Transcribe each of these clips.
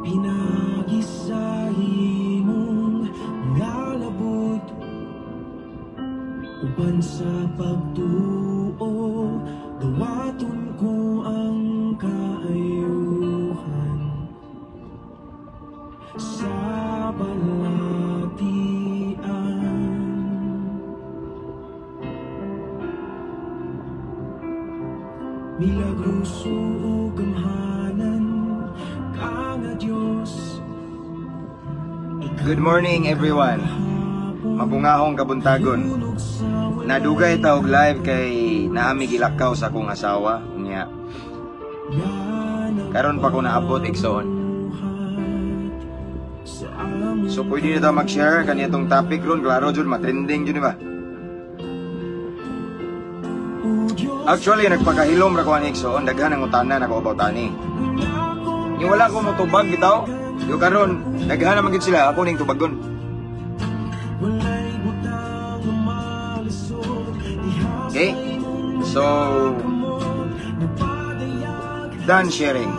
Pinagisahi mong ngalabot uban sa pagtuo, gawaton ko ang kaayuhan sa balatian. Milagroso o gamhanan ka nga Diyos. Good morning everyone. Mabungahong kabuntagon. Nadugay ta og live kay naami gilakaw sa akong asawa niya. Karon pa ko naabot igsoon. So pwede na ta mag-share kaniyatong topic ron, klaro jud matrending jud ba? Actually nagpakahilom ra ko ani igsoon, daghan ang utanan ako about ani. Ni wala ko motubag bitaw. Yo karon daghan naman gid sila, ako ning tubagon. Okay? So done sharing.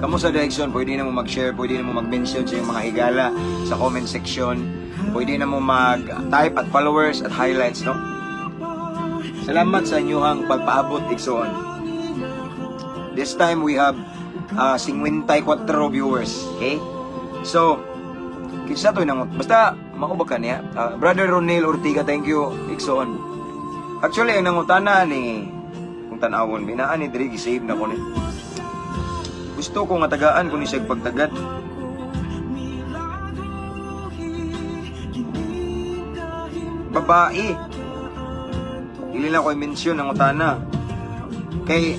Kamu sa direction, pwede na mo mag-share, pwede na mo mag-mention sa iyong mga higala sa comment section. Pwede na mo mag-type at followers at highlights, no? Salamat sa inyong pagpaabot, igsoon. This time we have 54 viewers, okay? So, kinsa to nang basta maubag ka niya. Brother Ronel Ortiga, thank you, igsoon. Actually, ang nangutana ni kung tanawon, binaan ni diri gisave na ko ni. Gusto ko nga tagaan ko ni siya pagtagad. Babae. Ili lang ko i-mention ng utana. Kay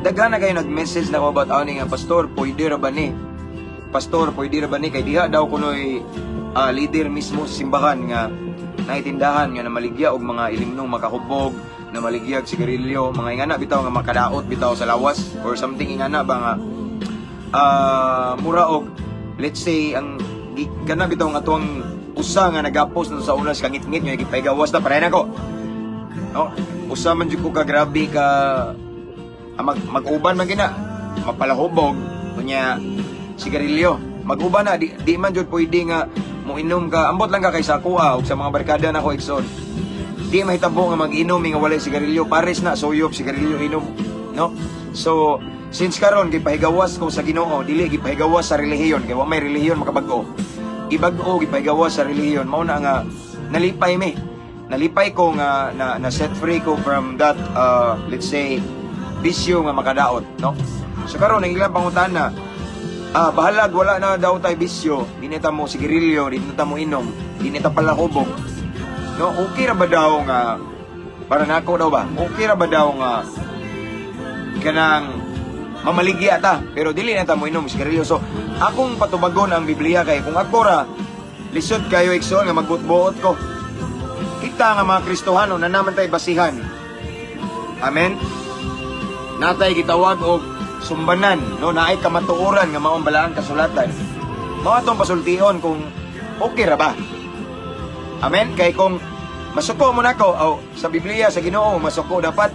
daghan na kayo nag-message na ko about nga pastor, pwede ra ba ni? Pastor, pwede ra ba ni? Kay diha daw kunoy leader mismo sa simbahan nga naitindahan nga na maligya og mga ilimnong makahubog, na maligyag sigarilyo, mga ingana bitaw nga makadaot bitaw sa lawas or something ingana ba nga mura og let's say ang kana bitaw nga tuwang usa nga nagapos no sa unas kangit-ngit nga gipaygawas na pare nako. No, usa man jud ko ka grabe ka mag-uban man gina, mapalahubog kunya sigarilyo. Mag-uban na di man jud pwede nga moinom ka, ambot lang ka kay sa kuha ug sa mga barkada nako igsoon. Di mahitabo nga mag-inom nga walay sigarilyo, pares na suyop sigarilyo inom, no? So since karon gipahigawas ko sa Ginoo, dili gipahigawas sa relihiyon kay wa may relihiyon makabag-o. Ibag-o gipahigawas sa relihiyon, mao na nga nalipay mi. Nalipay ko nga na set free ko from that let's say bisyo nga makadaot, no? So karon ang ilang pangutana, bahalag wala na daw tay bisyo, dinita mo sigarilyo, dinita mo inom, dinita palahubog. No, okay ra ba daw nga para nako daw ba? Okay ra ba daw nga kanang mamaligya ta pero dili na ta mo inom sigarilyo. So akong patubagon ang Biblia kay kung ako ra lisod kayo igsoon nga magbutbuot ko. Kita nga mga Kristohano na naman tay basihan. Amen. Natay gitawag og sumbanan, no, naay kamatuoran nga maong balaan kasulatan. Mao atong pasultihon kung okay ra ba. Amen. Kay kung masuko mo nako sa Biblia sa Ginoo masuko dapat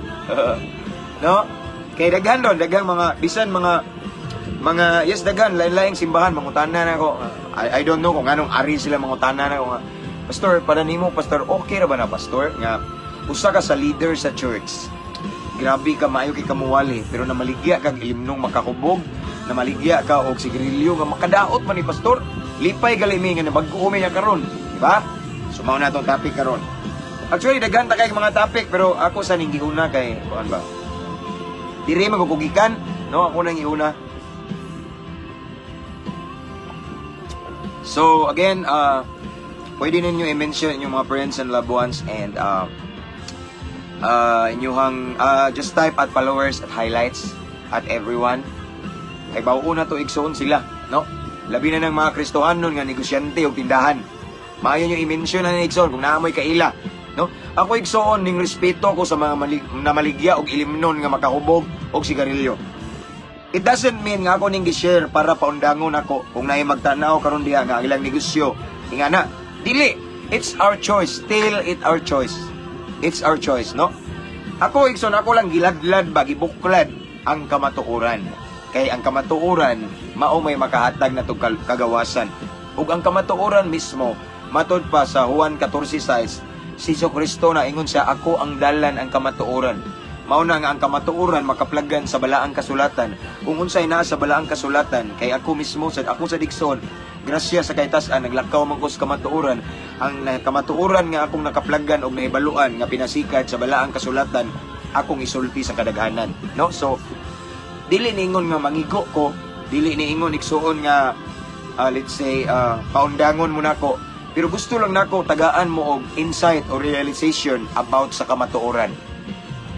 no? Kay daghan don, daghang mga bisan mga yes daghan lain-laing simbahan mangutana nako. I don't know kung anong ari sila mangutana nako nga. Pastor, para nimo pastor, okay ra ba na pastor nga usa ka sa leader sa church. Grabe ka maayo kay kamuwali pero namaligya kag ilimnong makakubog, namaligya ka og sigarilyo nga makadaot man ni pastor. Lipay gali mi nga nabag-o mi karon, di ba? Sumaw na itong topic karon. Actually, daghan ta kay mga topic, pero ako sa ning giuna kay, kuan ba? Diri magukugikan, no? Ako nang giuna. So, again, pwede ninyo i-mention inyong mga friends and loved ones and inyong just type at followers at highlights at everyone. Kay bawuna to igsoon sila, no? Labi na ng mga Kristohanon nga negosyante o tindahan. Maayo nyo i-mention na igsoon kung naamoy kaila, no? Ako igsoon ning respeto ko sa mga namaligya og ilimnon nga makahubog og sigarilyo. It doesn't mean nga ako ning gi-share para paundangon ako kung naay magtanaw karon diha nga ilang negosyo. Ingana, dili. It's our choice. Still it our choice. It's our choice, no? Ako igsoon ako lang giladlad ba gibuklad ang kamatuoran. Kay ang kamatuoran mao may makahatag na kagawasan. Ug ang kamatuoran mismo matud pa sa Juan 14:6, si Jesucristo na ingon siya, ako ang dalan ang kamatuoran. Mao na nga ang kamatuoran makaplagan sa balaang kasulatan. Kung unsay naa sa balaang kasulatan, kay ako mismo sa ako sa Dixon, grasya sa kaytas-an naglakaw man ko sa kamatuoran. Ang kamatuoran nga akong nakaplagan og nahibaluan nga pinasikat sa balaang kasulatan, akong isulti sa kadaghanan. No? So dili niingon nga mangigo ko, dili niingon igsuon nga let's say paundangon mo nako. Pero gusto lang nako tagaan mo og insight or realization about sa kamatuoran.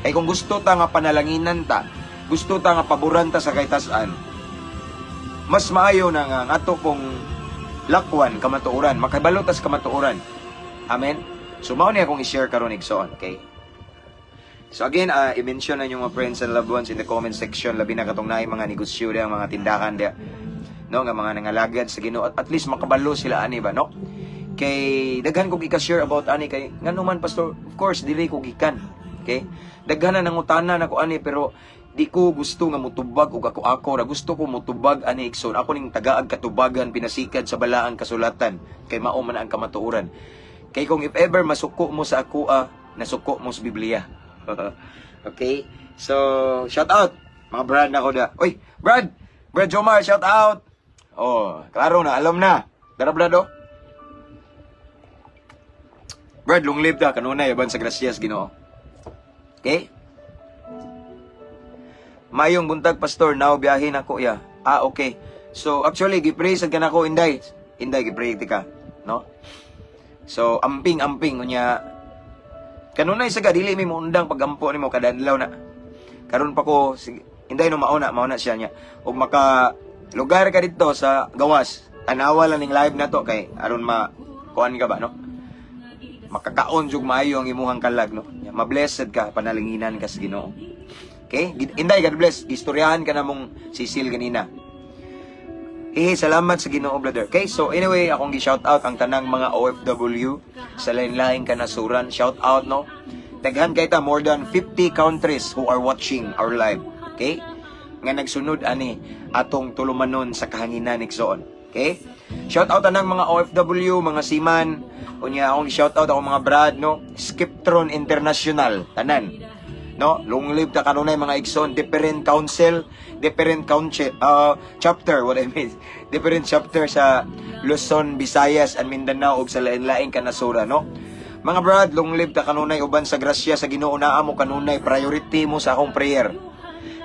Kay kung gusto ta nga panalanginan ta, gusto ta nga paboran ta sa kaytas-an, mas maayo na nga ato pong lakwan kamatuoran, makabalo ta sa kamatuoran. Amen. So mao ni akong i-share karon igsoon, okay? So again, i-mention na yung mga friends and loved ones in the comment section, labi na katong naay mga negosyo diya, mga tindakan diya, no, nga mga nangalagad sa Ginoo, at least makabalo sila ani ba, no? Kay daghan kog ika-share about ani kay nganuman pastor, of course dili ko gikan, okay? Daghan na nangutana nako ani, pero di ko gusto nga mutubag og ako ra gusto ko mutubag ani igsoon. Ako ning tagaag katubagan pinasikad sa balaang kasulatan, kay mao man ang kamatuoran. Kay kung if ever masuko mo sa ako, nasuko mo sa Biblia. Okay? So, shout out mga Brad nako da. Oy, Brad Jomar, shout out. Oh, klaro na, alam na. Dara Brad oh. Brad, long live ta kanunay uban sa grasyas Ginoo. Okay? Mayong buntag pastor, now biyahin ako ya. Okay. So actually gi-pray sad kanako Inday. Inday gi-pray ka, no? So amping unya. Kanunay sa dili mi mo undang pagampo nimo kada adlaw na. Karon pa ko Inday no mauna siya niya. Ug maka lugar ka dito sa gawas. Tanawa lang ning live na to kay aron kuan ka ba, no? Makakaon jug maayo ang imuhang kalag, no? Ma-blessed ka, panalinginan ka sa Ginoo. Okay? Inday, God bless. Istoryahan ka na mong Cecil kanina. Salamat sa Ginoo, brother. Okay? So, anyway, akong gi-shout out ang tanang mga OFW sa lain-laing kanasuran. Shout out, no? Daghan kay ta, more than 50 countries who are watching our live. Okay? Nga nagsunod, ani, atong tulumanon sa kahanginan igsoon. Okay? Shout out tanang mga OFW, mga seaman. Unya akong shout out akong mga Brad, no? Skiptron International, tanan. No? Long live ta kanunay mga igsoon, different chapter, what I mean, different chapter sa Luzon, Visayas, and Mindanao ug sa lain-laing kanasura, no? Mga Brad, long live ta kanunay uban sa grasya sa Ginoo, naa mo kanunay priority mo sa akong prayer.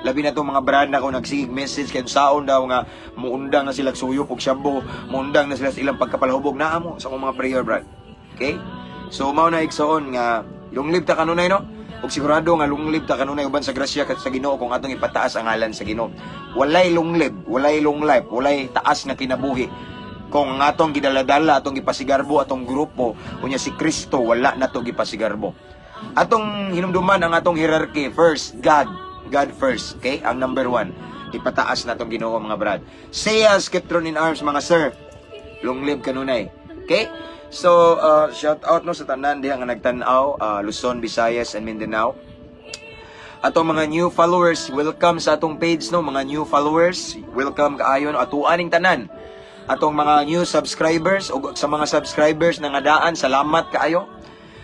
Labi na itong mga Brad na kung nagsigig message kaya saon daw nga muundang na sila suyop og shabu, muundang na sila sa ilang pagkapalahubog, naa mo sa akong mga prayer, Brad. Okay? So mao na igsoon nga long live ta kanunay, no? Ug sigurado nga long live ta kanunay uban sa grasya sa Ginoo kung atong ipataas ang ngalan sa Ginoo. Walay long live, walay long life, walay taas na kinabuhi kung ang atong gidaladala, atong gipasigarbo, atong grupo unya si Kristo wala nato gipasigarbo. Atong hinumduman ang atong hierarchy, first God first, okay? Ang number 1, ipataas na itong Ginoo, mga Brad. Saya Skiptron in Arms, mga sir. Long live kanunay. Okay? So, shout out no sa tanan diha nga nagtan-aw, Luzon, Visayas, and Mindanao. Atong mga new followers, welcome sa atong page, no? Mga new followers, welcome kaayon atuan ning tanan. Atong mga new subscribers, o sa mga subscribers na ngadaan, salamat kaayo.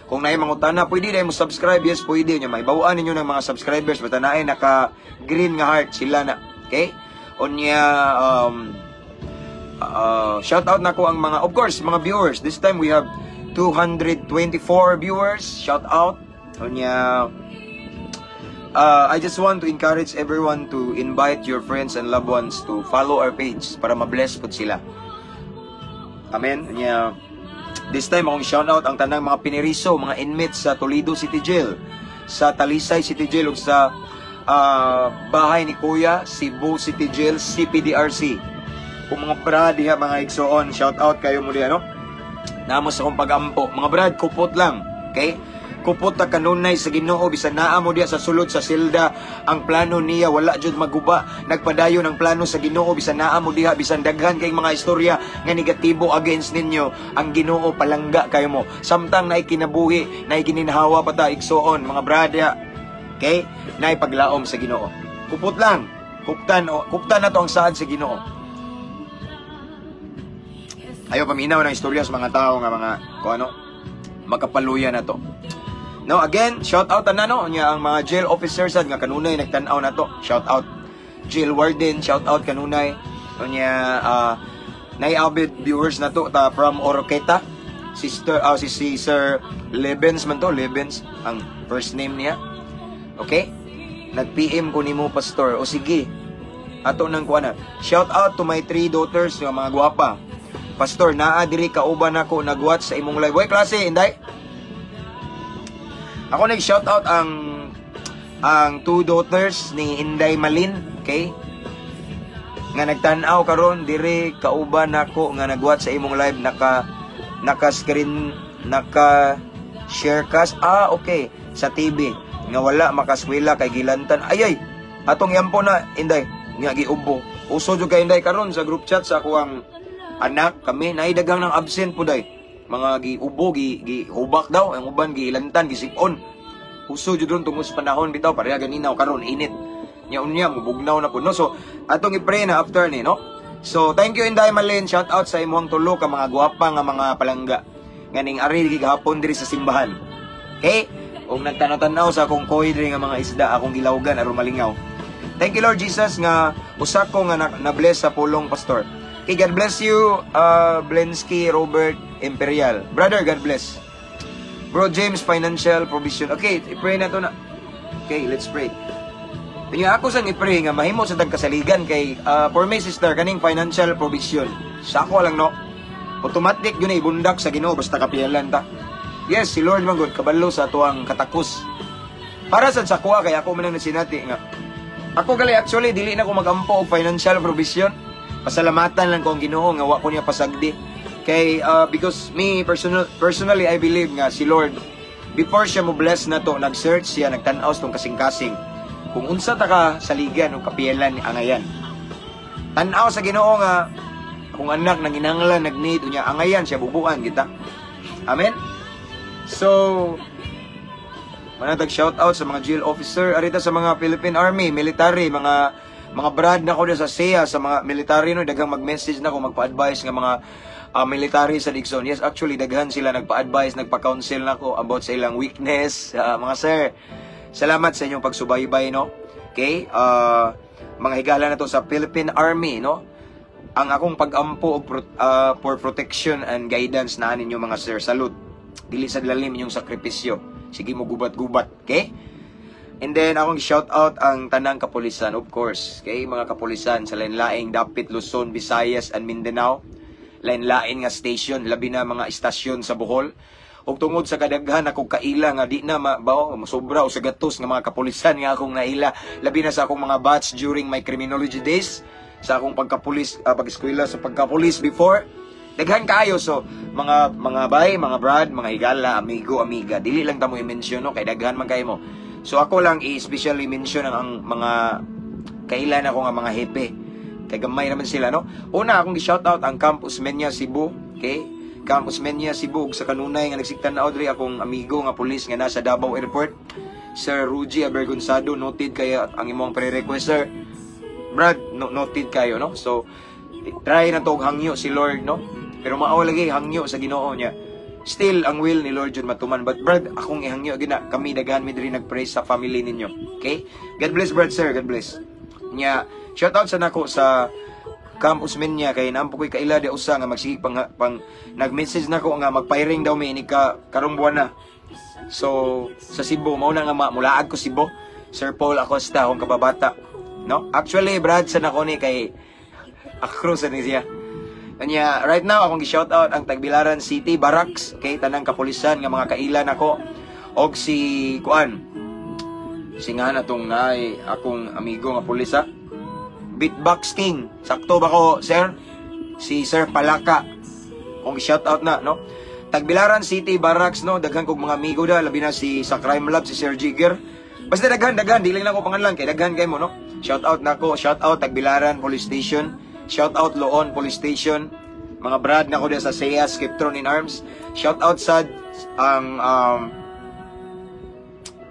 Kung naay mangutana, pwede na mo subscribe, yes, pwede nyo. May bawaan ninyo ng mga subscribers, basta naay naka-green nga heart sila na. Okay? Unya, shout out na ko ang mga, of course, mga viewers. This time we have 224 viewers. Shout out. Unya, I just want to encourage everyone to invite your friends and loved ones to follow our page para ma-bless po sila. Amen. Unya, this time akong shout out ang tanang mga piniriso, mga inmates sa Toledo City Jail, sa Talisay City Jail, ug sa bahay ni Kuya, Cebu City Jail, CPDRC. Kung mga Brad diha, mga igsoon, shout out kayo mo diha, no? Namos akong pag-ampo. Mga Brad, kupot lang, okay? Kupot ta kanunay sa Ginoo, bisan naa mo diha sa sulod sa silda, ang plano niya wala jud maguba. Nagpadayon ang plano sa Ginoo, bisan naa mo diha, bisan daghan kay mga istorya nga negatibo against ninyo, ang Ginoo palangga kayo mo. Samtang naay kinabuhi, naay gininhawa pa ta igsoon, mga Brad diha. Okay? Naay paglaom sa Ginoo. Kupot lang. Kuptan na to ang saad sa Ginoo. Ayaw paminaw ng istorya sa mga tao nga mga kung ano, makapaluya na to. No, again, shout out na no nya ang mga jail officers sad nga kanunay nagtan-aw na to. Shout out jail warden, shout out kanunay. Nya nay-avid viewers na to ta from Oroqueta. Si Sir Lebens man to, Lebens ang first name niya. Okay? Nag-PM ko nimo pastor. O sige. Ato nang kuana. Shout out to my 3 daughters nga mga gwapa. Pastor, naa diri kauban ako nag-watch sa imong live. Boy, klase, inday. Ako nag-shout out ang 2 daughters ni Inday Malin, okay? Nga nagtan-aw karon diri kauban ako nga nag-watch sa imong live naka-screen naka-sharecast. Okay, sa TV nga wala makaswela kay gilantan. Ayay, atong yampo na Inday nga giubo. Uso jud kay Inday karon sa group chat sa ako ang anak kami naidagang ng absent po day mga giubo gihubak daw ang uban gilantan gisipon uso jud ron tungod sa panahon bitaw pareha ganinaw karon init nya unya mubugnaw na puno so atong i-pray na after ni no. So thank you Inday Malin, shout out sa imong tulo ka mga guwapa nga mga palangga nganing ari gigahapon diri sa simbahan. Okay, ug nagtanaw-tanaw sa akong koy diri nga mga isda akong gilawgan aron malingaw. Thank you Lord Jesus nga usa ko nga na-bless sa pulong pastor. Okay, God bless you, Blensky Robert Imperial. Brother, God bless. Bro James, financial provision. Okay, i-pray na to na. Okay, let's pray. Kanya ako sang i-pray nga mahimo sa tagkasaligan kay for my sister kaning financial provision. Sa ako lang no. Automatic yun ay bundak sa Ginoo basta kapiyalan ta. Yes, si Lord man gud kabalo sa tuang katakos. Para sa kuha kay ako man nang nasinati nga. Ako gali actually dili na ko magampo og financial provision. Pasalamatan lang ko ang Ginoo nga wa ko niya pasagdi. Kay because me personally I believe nga si Lord before siya mo bless na to nag-search siya nagtan-aw tong kasing-kasing kung unsa ta ka saligan o kapiyalan ni angayan. Tan-aw sa Ginoo nga kung anak nang inanglan nag-need unya angayan siya bubuan kita. Amen. So manatag shout out sa mga jail officer arita sa mga Philippine Army, military, mga brad na ko sa SEA, sa mga military no, daghang mag-message na ko, magpa-advise nga mga military sa Dixon. Yes, actually, daghan sila nagpa-advise, nagpa-counsel na ko about sa ilang weakness. Mga sir, salamat sa inyong pagsubaybay, no? Okay? Mga higala na to sa Philippine Army, no? Ang akong pag-ampo for protection and guidance na ninyo mga sir. Salute. Dili sa lalim inyong sakripisyo. Sige mo gubat-gubat, okay? And then, akong shout out ang tanang kapulisan, of course. Okay, mga kapulisan sa lain-laing Dapit, Luzon, Visayas, and Mindanao. Lain-lain nga station, labi na mga istasyon sa Bohol. Ug tungod sa kadaghan akong kaila nga di na masobra o sa gatos nga mga kapulisan nga akong naila. Labi na sa akong mga batch during my criminology days. Sa akong pagkapulis, pag-eskwela sa pagkapulis before. Daghan kayo, so mga bay, mga brad, mga higala, amigo, amiga. Dili lang ta mo i-mention, no? Kay daghan man kayo mo. So ako lang i-specially mention ang mga kailan ako nga mga hepe. Kay gamay naman sila, no? Una akong gi-shoutout ang Camp Usmeña Cebu, okay? Camp Usmeña Cebu sa kanunay nga nagsiktan na Audrey akong amigo nga pulis nga nasa Davao Airport. Sir Ruji Abergonzado, noted kayo ang imong pre-request, sir. Brad, noted kayo, no? So try na to hangyo si Lord, no? Pero mao lagi hangyo sa Ginoo niya. Still, ang will ni Lord John matuman. But Brad, akong ihangyo gina. Kami daghan mi diri nag-pray sa family ninyo. Okay? God bless, Brad, sir. God bless. Nya, shout out sa nako sa Camp Usmeña kay naampo ko'y kaila di usa nga magsige pang nag-message nako nga magpairing daw mi ni karong buwan na. So, sa Cebu, mauna nga mulaag ko Cebu. Sir Paul Acosta, akong kababata. No? Actually, Brad, sa nako ni kay Akro sa ni siya. Kanya, right now, akong gi-shout out ang Tagbilaran City, Barracks, okay, tanang kapulisan, nga mga kailan ako, og si, kuan, si nga na tong ay, akong amigo nga pulisa, Beatbox King, sakto ba ko, sir? Si Sir Palaka, akong gi-shout out na, no? Tagbilaran City, Barracks, no, daghan kong mga amigo da, labi na si, sa Crime Lab, si Sir Jigger, basta daghan, di lang ako pangalan, kay daghan kayo mo, no? Shout out na ko, shout out Tagbilaran Police Station, shout out Loon Police Station, mga brad na ko din sa SEA, Skiptron in Arms. Shout out sa ang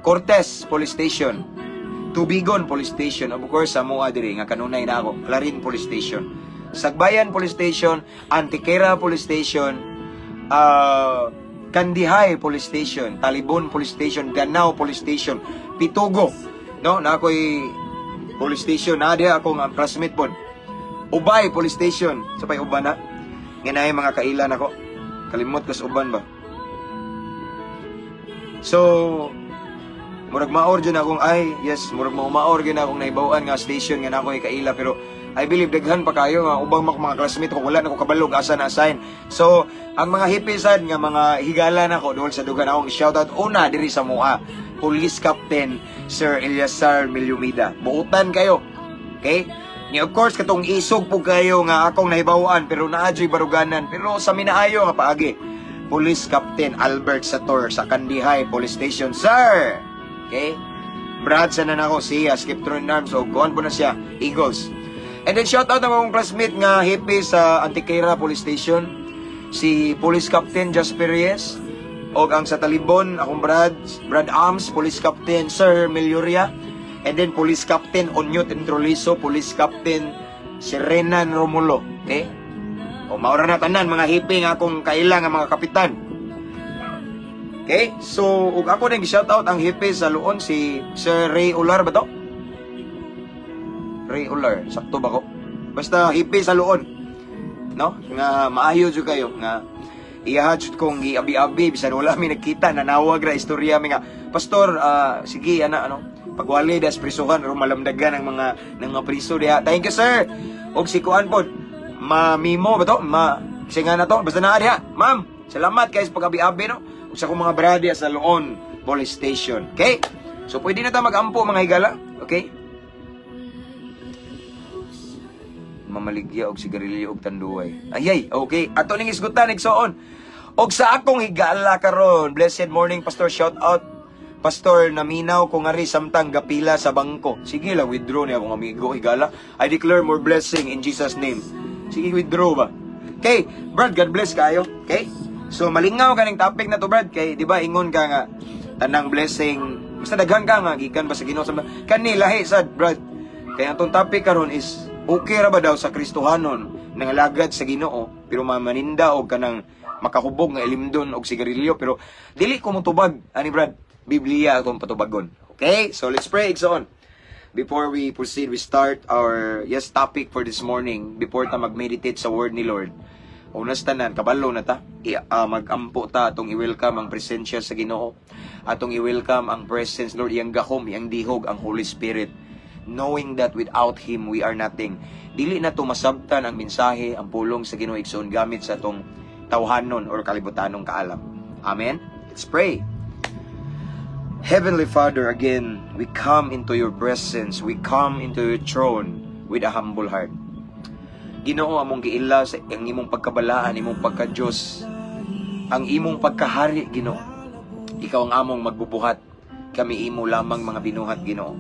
Cortez Police Station. Tubigon Police Station, of course sa mua diri nga kanunay na ako, Clarin Police Station, Sagbayan Police Station, Antiquera Police Station, Kandihay Police Station, Talibon Police Station, Danao Police Station, Pitugo, no, na ako'y police station, na diha akong classmate po. Ubay Police Station, sa pa'y uban na, nganahay mga kailan ako, kalimot ko sa uban ba. So, murag maor dyan akong, murag maor dyan akong naibawaan nga station nga na ako'y kaila, pero I believe daghan pa kayo nga ubang mga classmate ko wala na ko kabalog asa na assign. So ang mga hipisan nga mga higala na ko doon sa dugan akong shoutout una diri sa mua Police Captain Sir Eliasar Milyumida. Buutan kayo. Okay? Ni of course katong isog po kayo nga akong nahibawaan pero naadyoy baruganan pero sa minaayo nga paagi. Police Captain Albert Sator sa Kandihay Police Station, sir. Okay? Brad sa na nako siya Skiptron Arms o kuan po na siya Eagles. And then shout out ng akong classmate nga hippie sa Antiquera Police Station, si Police Captain Jasper Reyes, o ang sa Talibon, akong Brad Arms, Police Captain Sir Melioria, and then Police Captain Onyot Introliso, Police Captain Serenan Romulo. Okay? O maura na tanan mga hippie nga akong kailang nga mga kapitan. Okay? So, ug ako nang shout out ang hippie sa Luon, si Sir Ray Ular ba to? Ray Ular, sakto ba ko? Basta hippie sa Luon, no? Nga maayo jud kayo nga iyahat jud kong giabi-abi bisan wala mi nagkita nanawag ra istorya mi nga pastor, sige ana ano pagwali das prisuhan o malamdagan ng mga priso diha. Thank you sir. Og si kuan pod mamimo ba to singa na to basta naa diha ma'am, salamat guys pag-abi-abi no ug sa akong mga brady sa Luon Police Station. Okay, so pwede na ta mag-ampo mga higala. Okay, mamaligya og sigarilyo og tanduay. Ayay, okay. Ato ning isgutan igsoon. Og sa akong higala karon, blessed morning pastor, shout out pastor naminaw ko ngari samtang gapila sa bangko. Sige lang withdraw ni akong amigo higala. I declare more blessing in Jesus name. Sige withdraw ba. Okay, Brad, God bless kayo. Okay? So malingaw kaning topic na to Brad kay di ba ingon ka nga tanang blessing basta daghan ka nga gikan ba sa Ginoo sa kani lahi sad Brad. Kaya atong topic karon is okay ra ba daw sa Kristohanon nangalagad sa Ginoo pero mamaninda og kanang makahubog nga ilimdon og sigarilyo pero dili ko motubag ani Brad Biblia akong patubagon. Okay, so let's pray igsoon. Before we proceed, we start our topic for this morning. Before ta mag-meditate sa word ni Lord, unas tanan kabalo na ta mag-ampo ta atong i-welcome ang presensya sa Ginoo, atong i-welcome ang presence Lord iyang gahom iyang dihog ang Holy Spirit, knowing that without Him we are nothing. Dili na to masabtan ang mensahe, ang pulong sa Ginoo igsoon gamit sa atong tawhanon or kalibutanong kaalam. Amen. Let's pray. Heavenly Father, again, we come into your presence, we come into your throne with a humble heart. Ginoo, among giila sa ang imong pagkabalaan, imong pagka-Diyos, ang imong pagkahari, Ginoo. Ikaw ang among magbubuhat, kami imo lamang mga binuhat, Ginoo.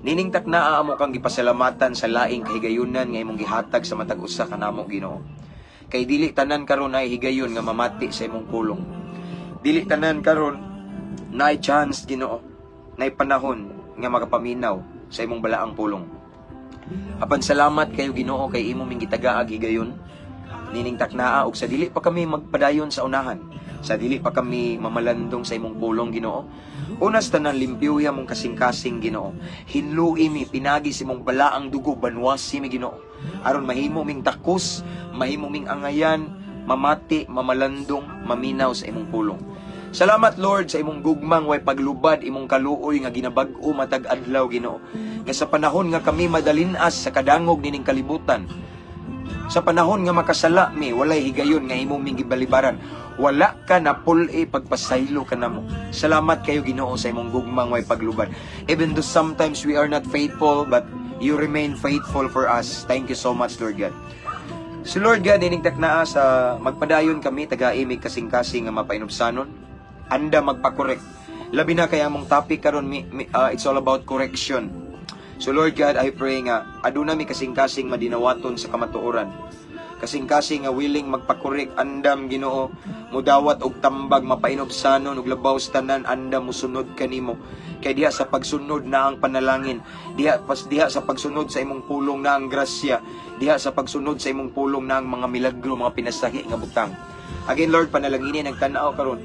Niningtak na amo kang gipasalamatan sa laing kahigayunan nga imong gihatag sa matag usa kanamo, Ginoo. Kay dili tanan karon ay higayon nga mamati sa imong pulong. Dili tanan karon na chance, Ginoo, na panahon nga magapaminaw sa imong balaang pulong. Apan salamat kayo, Ginoo, kay imo ming gitagaag higayon. Niningtak naa og sa dili pa kami magpadayon sa unahan, sa dili pa kami mamalandong sa imong pulong, Ginoo. Unas tanan limpyuhi among kasing-kasing, Ginoo. Hinlui mi pinagi sa imong balaang dugo, banwasi mi, Ginoo. Aron mahimo ming takos, mahimo ming angayan, mamati, mamalandong, maminaw sa imong pulong. Salamat Lord sa imong gugmang way paglubad imong kaluoy nga ginabag-o matag adlaw, Ginoo. Nga sa panahon nga kami madalinas sa kadangog nining kalibutan, sa panahon nga makasala mi walay higayon nga imong ming gibalibaran, wala ka na pul-i pagpasaylo ka namo. Salamat kayo, Ginoo, sa imong gugmang way paglubad. Even though sometimes we are not faithful, but you remain faithful for us. Thank you so much, Lord God. So Lord God, iningtak naa sa magpadayon kami taga-imig kasing-kasing nga mapainubsanon. Anda magpa-correct. Labi na kaya mong topic karon it's all about correction. So Lord God, I pray nga aduna mi kasing-kasing madinawaton sa kamatuoran. kasing-kasing nga willing magpakorek, andam Ginoo, mudawat og tambag, mapainobsanon og labaw sa tanan, andam musunod kanimo. Kay diha sa pagsunod na ang panalangin, diha sa pagsunod sa imong pulong na ang grasya, diha sa pagsunod sa imong pulong na ang mga milagro, mga pinasahi nga butang. Again Lord, panalanginin ang tanaw karon.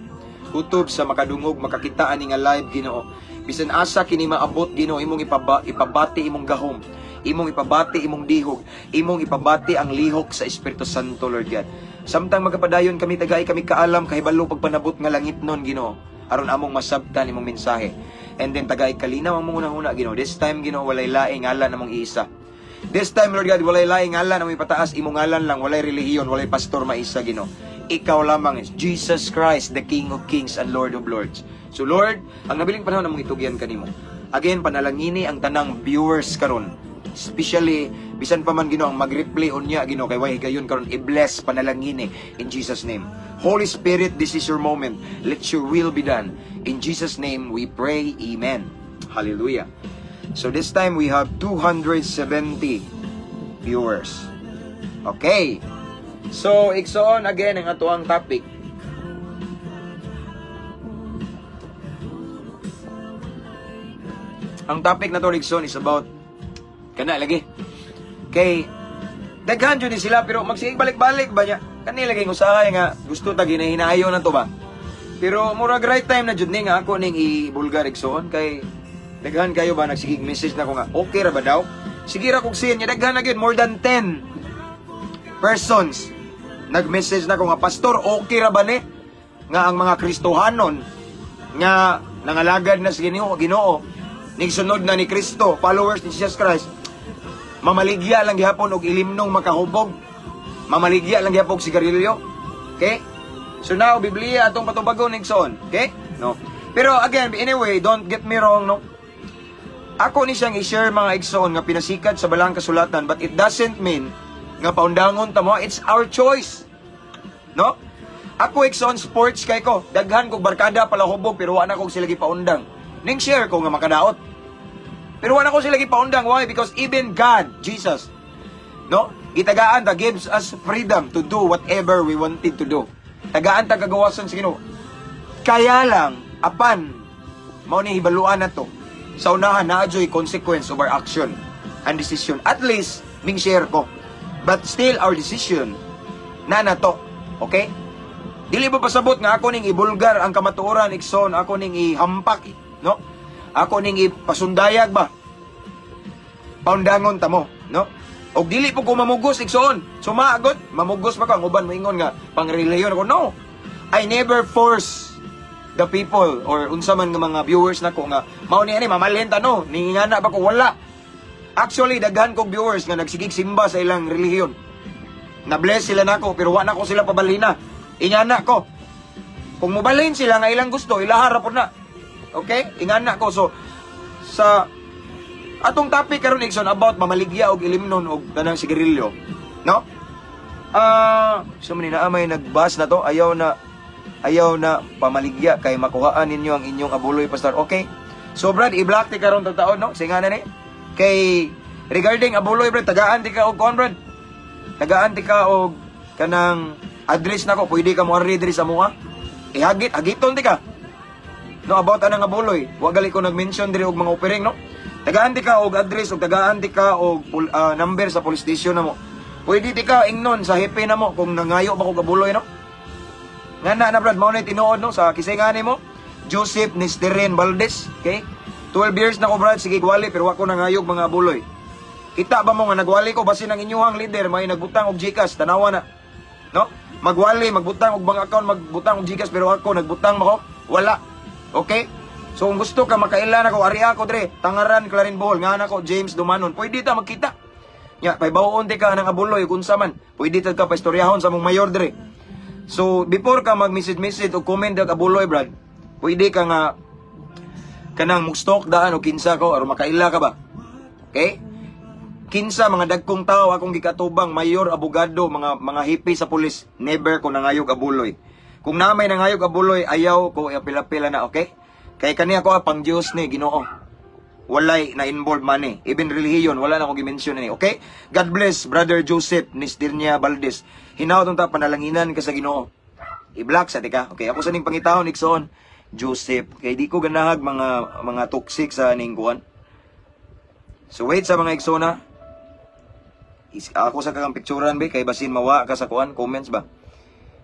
Kutob sa makadungog, makakitaan ni nga live Ginoo. Bisan asa kini maabot Ginoo, imong ipabati imong gahom, imong ipabati imong dihog, imong ipabati ang lihok sa Espiritu Santo Lord God. Samtang magapadayon kami, tagay kami kaalam kahibalo pagpanabot nga langit nun Ginoo, aron among masabtan imong mensahe. And then tagay kalinaw ang muna Ginoo. This time Ginoo, walay laing ngalan among iisa. This time Lord God, walay laing ngalan among ipataas, imong ngalan lang, walay relihiyon, walay pastor maisa Ginoo. Ikaw lamang is Jesus Christ, the King of Kings and Lord of Lords. So Lord, ang nabiling panahon among itugyan kanimo. Again, panalangini ang tanang viewers karon. Especially, bisan pa man Ginoo ang mag-replay unya Ginoo, kay way gayon karon i-bless panalangini in Jesus name. Holy Spirit, this is your moment. Let your will be done. In Jesus name we pray. Amen. Hallelujah. So this time we have 270 viewers. Okay. So, igsoon again ang atuang topic. Ang topic na to, igsoon, is about kana lagi. Kay daghan jud ni sila pero magsigig balik-balik ba niya? Kani lagi usahay nga gusto ta ginahinayo na to ba? Pero murag right time na jud ni nga ako ning i-bulgar igsoon kay daghan kayo ba nagsigig message na ko nga okay ra ba daw? Sige ra kog sin, daghan na gyud more than 10 persons nag-message na ko nga, pastor, okay ra ba ni nga ang mga Kristohanon nga nangalagad na sa Ginoo, nigsunod na ni Kristo, followers ni Jesus Christ, mamaligya lang gihapon og ilimnong makahubog, mamaligya lang gihapon og sigarilyo. Okay? So now Biblia atong patubagon igsoon, okay? No. Pero again, anyway, don't get me wrong, no. Ako ni siyang i-share mga igsoon nga pinasikat sa balang kasulatan, but it doesn't mean nga paundangon ta mo, it's our choice. No? Ako igsoon sports kay ko, daghan kog barkada palahubog pero wala kog sila gipaundang. Ning share ko nga makadaot. Pero wala ko sila gipaundang. Why? Because even God, Jesus, no? Gitagaan ta gives us freedom to do whatever we wanted to do. Tagaan ta kagawasan sa Ginoo. Kaya lang apan mao ni hibaluan nato. Sa unahan naadyoy consequence of our action and decision. At least ming share ko. But still, our decision na nato. Okay? Dili ba pasabot nga ako ning ibulgar ang kamatuoran, igsoon, ako ning ihampak, no? Ako ning ipasundayag ba? Paundangon ta mo, no? Og dili po ko mamugos, igsoon. Sumagot, mamugos pa ka, ang uban moingon nga, pangrelihiyon ako. No! I never force the people or unsa man nga mga viewers nako nga, mao ni ani, mamalhin ta, no? Ningana ba ko? Wala. Actually, daghan kong viewers nga nagsigig simba sa ilang relihiyon. Na-bless sila nako, pero wala ko sila pabalina. Ingana ko. Kung mubalhin sila nga ilang gusto, ilahara po na. Okay? Ingana ko. So, sa atong topic karon igsoon about mamaligya og ilimnon og tanang sigarilyo. No? So man na may nagbas na to, ayaw na pamaligya kay makuhaan ninyo ang inyong abuloy, pastor. Okay? So Brad, i-block ti karon tag taon, no? Singa na ni. Kay regarding abuloy, Brad, tagaan ti ka og kon, Brad. Tagaan ti ka og kanang address nako, pwede ka mo ari diri sa mua. Agiton ti ka. No, about anang abuloy. Wa gali ko nag-mention diri og mga offering, no? Tagaan ti ka og address og tagaan ti ka og number sa police station na mo. Pwede ti ka ingnon sa hepe na mo kung nangayo ba ko abuloy, no? Ngana na, Brad, mao na tinuod, no, sa kisingani mo. Joseph Nesteren Valdez, okay? 12 years na ko, Brad, sige gwali pero ako nangayog mga abuloy. Kita ba mo nga nagwali ko basin ang inyuhang leader may nagbutang og GCash, tanawa na. No? Magwali, magbutang og bank account, magbutang og GCash pero ako nagbutang mo ko, wala. Okay? So kung gusto ka makailan ako, ari ako dre, Tangaran, Clarin Bohol, nga na ko, James Dumanon, pwede ta magkita. Nya, pay bawon ti ka ng abuloy kung saman, pwede ta ka pastoryahon sa mong mayor dre. So before ka mag-message o comment og abuloy, Brad, pwede ka nga kanang mug-stock daan o kinsa ko aron makaila ka ba? Okay? Kinsa mga dagkong tao akong gikatubang, mayor, abogado, mga hipi sa pulis, never ko nangayog abuloy. Kung namay nangayog abuloy, ayaw ko apila-pila na, okay? Kay kani ako pang Dios ni Ginoo. walay na involved money. Even relihiyon, wala na akong i-mention ni. Okay? God bless, Brother Joseph Nistirnia Valdez. Hinaw itong panalanginan ka sa Ginoo. I-block sa tika. Okay, ako sa ning pangitahon, Ikson. Joseph. Okay, di ko ganahag mga toxic sa ning kuwan. So wait sa mga Iksona. Ako sa kakang picturean ba, kay basin mawa ka sa kuwan, comments ba?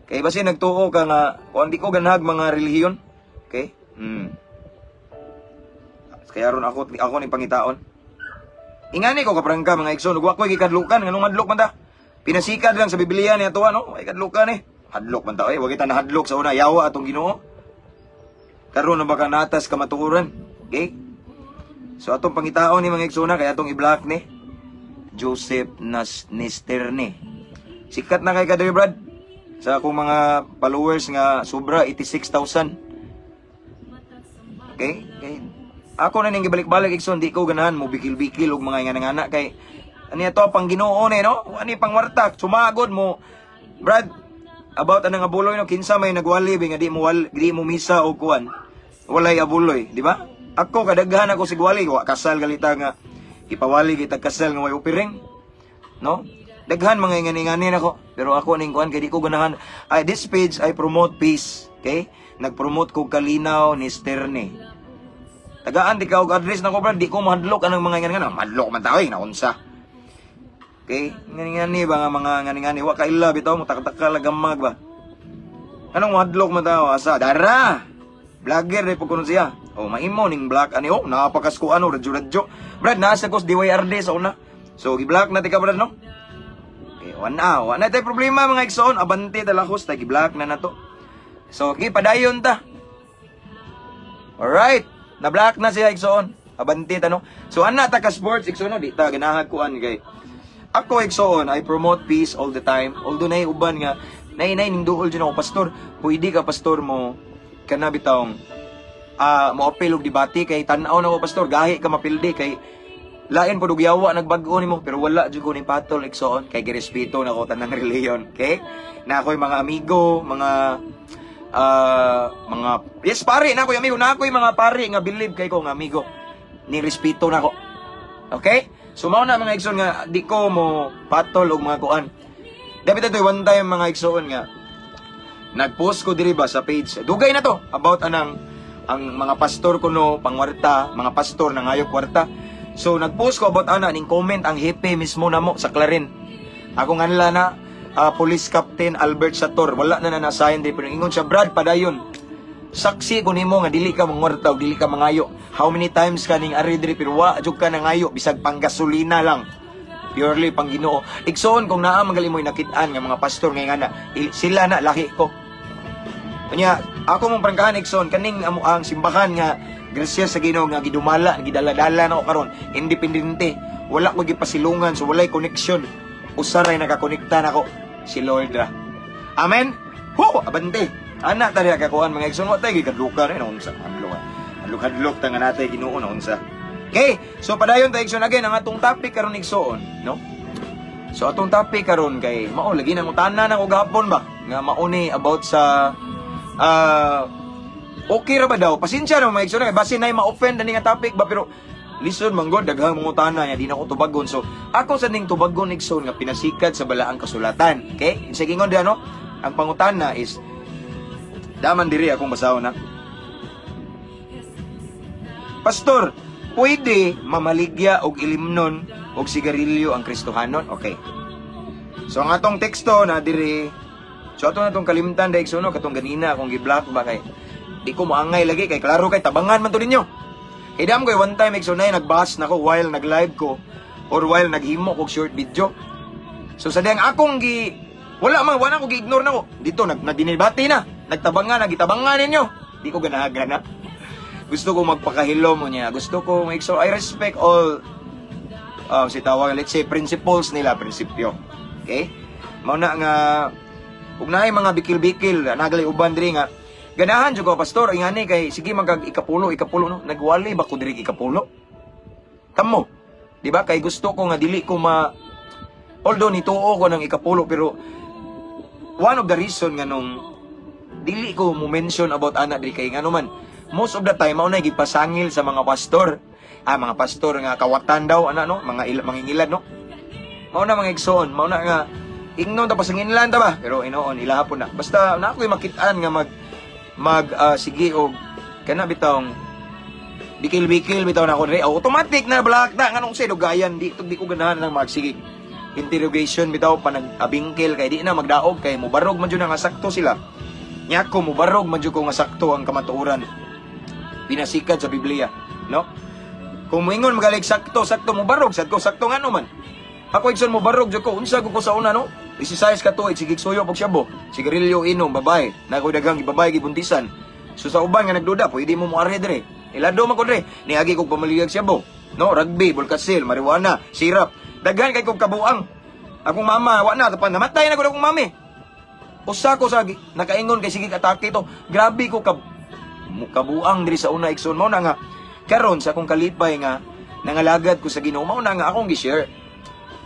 Kay basin nagtuo ka nga, kuwan di ko ganahag mga relihiyon. Okay? Kaya ron ako ni pangitaon. Ingani ko kaprangka mga Ikson, ug ako gikadlukan nganong hadlok man ta. Pinasikad lang sa Biblia ni ato ano, ay kadlukan eh. Hadlok man ta eh, wag kita na hadlok sa una, yawa atong Ginoo. Karon na baka natas ka matukuran. Okay? So atong pangitaon ni mga Iksona kay atong i-block ni Joseph Nisterne. Sikat na kay Kadoy Brad. Sa akong mga followers nga sobra 86,000. Okay? Ako na ning gibalik-balik Ikson, di ko ganahan mo bikil-bikil og mga ingana-ngana kay ani ato pang Ginoo ni no? Ani pang warta, sumagod mo. Brad, about anang abuloy no, kinsa may nagwali nga di mo misa og kuan. Walay abuloy, di ba? Ako kadaghan ako sigwali, wa kasal galita nga ipawali kita kasal nga way upiring. No? Daghan mga ingani-ngani nako, pero ako ning kuan kay di ko ganahan. This page I promote peace, okay? Nagpromote ko kalinaw ni Sterne. Tagaan di ka og address nako brad, di ko mahadlok anang mga ingani-ngani. Madlok man ta oy, naunsa. Okay? Ngani-ngani ba nga mga ngani-ngani, wa kaila bitaw mo taktak lagamag ba. Anong mahadlok man ta asa? Dara. Vlogger rin po kuno siya. O, maimo ning black ani o, napakas ko ano, radyo-radyo. Brad, nasa ko sa DYRD sa una. So, gi-black na tika brad, no? Okay, wala tayo problema mga Ikson. Abante talakos, tayo gi-black na to. So, okay, padayon ta. Alright, na-black na siya Ikson. Abante ta, no? So, ta ka sports, Ikson, no? Di ta, ganahag kuan kay. Ako, Ikson, I promote peace all the time. Although uban nga, ning duol dyan ako, pastor. Pwede ka, pastor mo, kanabitawng mo apil og debate kay tan-aw na ko pastor gahi ka mapildi kay lain po dugyawa nagbag-o nimo pero wala jud ko ni patol Ikson kay girespeto na ko tanang relihiyon. Okay, na ako'y mga amigo, mga yes pare na ako'y amigo, na ako'y mga pare nga believe kay ko nga amigo ni respeto na ko. Okay, so mao na mga Ikson nga di ko mo patol og mga kuan. Dapat ito one time mga Ikson nga nag-post ko diri ba sa page. Dugay na to about ang mga pastor kuno pangwarta, mga pastor nang ayok kwarta. So nag-post ko about ning comment ang hepe mismo namo sa Clarin. Ako nganla na Police Captain Albert Sator, wala na na-assign di pero ingon siya Brad padayon. Saksi ko nimo nga dili ka mangwarta o dili ka mangayo. How many times ka ning ari diri pero wa jud ka nangayo bisag pang gasolina lang. Purely pang Ginoo. Ikson kung naa magaling mo nakit-an nga mga pastor nga na sila na lahi ko. Kanya, ako mong prangkahan, Ikson, kaning ang simbahan nga, grasya sa Ginoo nga gidumala, gidala-dala na ako karon, independente, wala ko gipasilungan, so walay connection, usaray nakakonekta na ako, si Lord ra. Amen? Ho, abante. Anak tari kakuan mga Ikson, wala tayo gikadlukan, naunsa, hadlok ta nga natay Ginoo, naunsa. Okay, so padayon tayo Ikson again, ang atong topic karon Ikson, no? So atong topic karon kay, mao, lagi na mutanan ako gahapon ba, nga mauni about sa okay ra ba daw? Pasensya na mga Ikson, basin na ma-offend ani nga topic ba pero listen manggod daghang mangutana nya di na ko tubagon. So ako sa ning tubagon Ikson nga pinasikad sa balaang kasulatan. Okay? Sa gingon di ano? Ang pangutana is daman diri akong basahon na. Pastor, pwede mamaligya og ilimnon og sigarilyo ang Kristohanon? Okay. So ang atong teksto na diri. So ato na itong kalimtan dahil no, katong ganina akong gi-block ba kay di ko maangay lagi kay klaro kay tabangan man to ninyo. Kay dam ko one time Ikson na nagbahas nako while nag-live ko or while naghimo kog short video. So sa diyang akong wala ko gi-ignore nako. Dito nagdinibati na, nagtabangan, nagitabangan ninyo. Di ko ganahagan na. Gusto ko magpakahilo mo niya. Gusto ko Ikson, I respect all si tawag let's say principles nila, prinsipyo. Okay? Mao na nga ug naay mga bikil-bikil nagalay uban diri nga ganahan jud ko pastor ingani kay sige magag ikapulo no nagwali ba ko diri ikapulo kamo di ba kay gusto ko nga dili ko although nituo ko ng ikapulo pero one of the reason nga nung dili ko mo mention about anak diri kay ngano man most of the time mao na gipasangil sa mga pastor mga pastor nga kawatan daw ana no, mga mangingilad no. Mao na mga igsoon, mao na nga ingnon ta pasanginlan ta ba, pero inoon ilahapon na. Basta na ako'y makitaan nga sige og kana bitawng bikil-bikil bitaw na ko dre. Automatic na black na nganong say dugayan di ko ganahan nang magsige. Interrogation bitaw panag-abingkil kay di na magdaog kay mubarog man jud nga sakto sila. Nya ko mubarog man jud ko nga sakto ang kamatuoran. Pinasikat sa Biblia, no? Kung moingon magalig sakto mubarog sad ko sakto ngano man. Ako igsoon mubarog jud ko unsa ko sa una no? 16 ka tuig sige suyo pag syabo. Sigarilyo inom babae, nako daghang gibabay gibuntisan. So sa uban nga nagduda pwede mo moarhe dire. Ilado man ko dre, niagi kog pamaligag syabo. No, rugby, bulkasil, marijuana, sirap. Daghan kay kog kabuang. Akong mama, wa na tapan namatay na gud akong mami. Usa ko sa nakaingon kay sige atake to. Grabe ko kabuang diri sa una igsoon mo na nga karon sa akong kalipay nga nangalagad ko sa Ginoo mao na nga akong gi-share.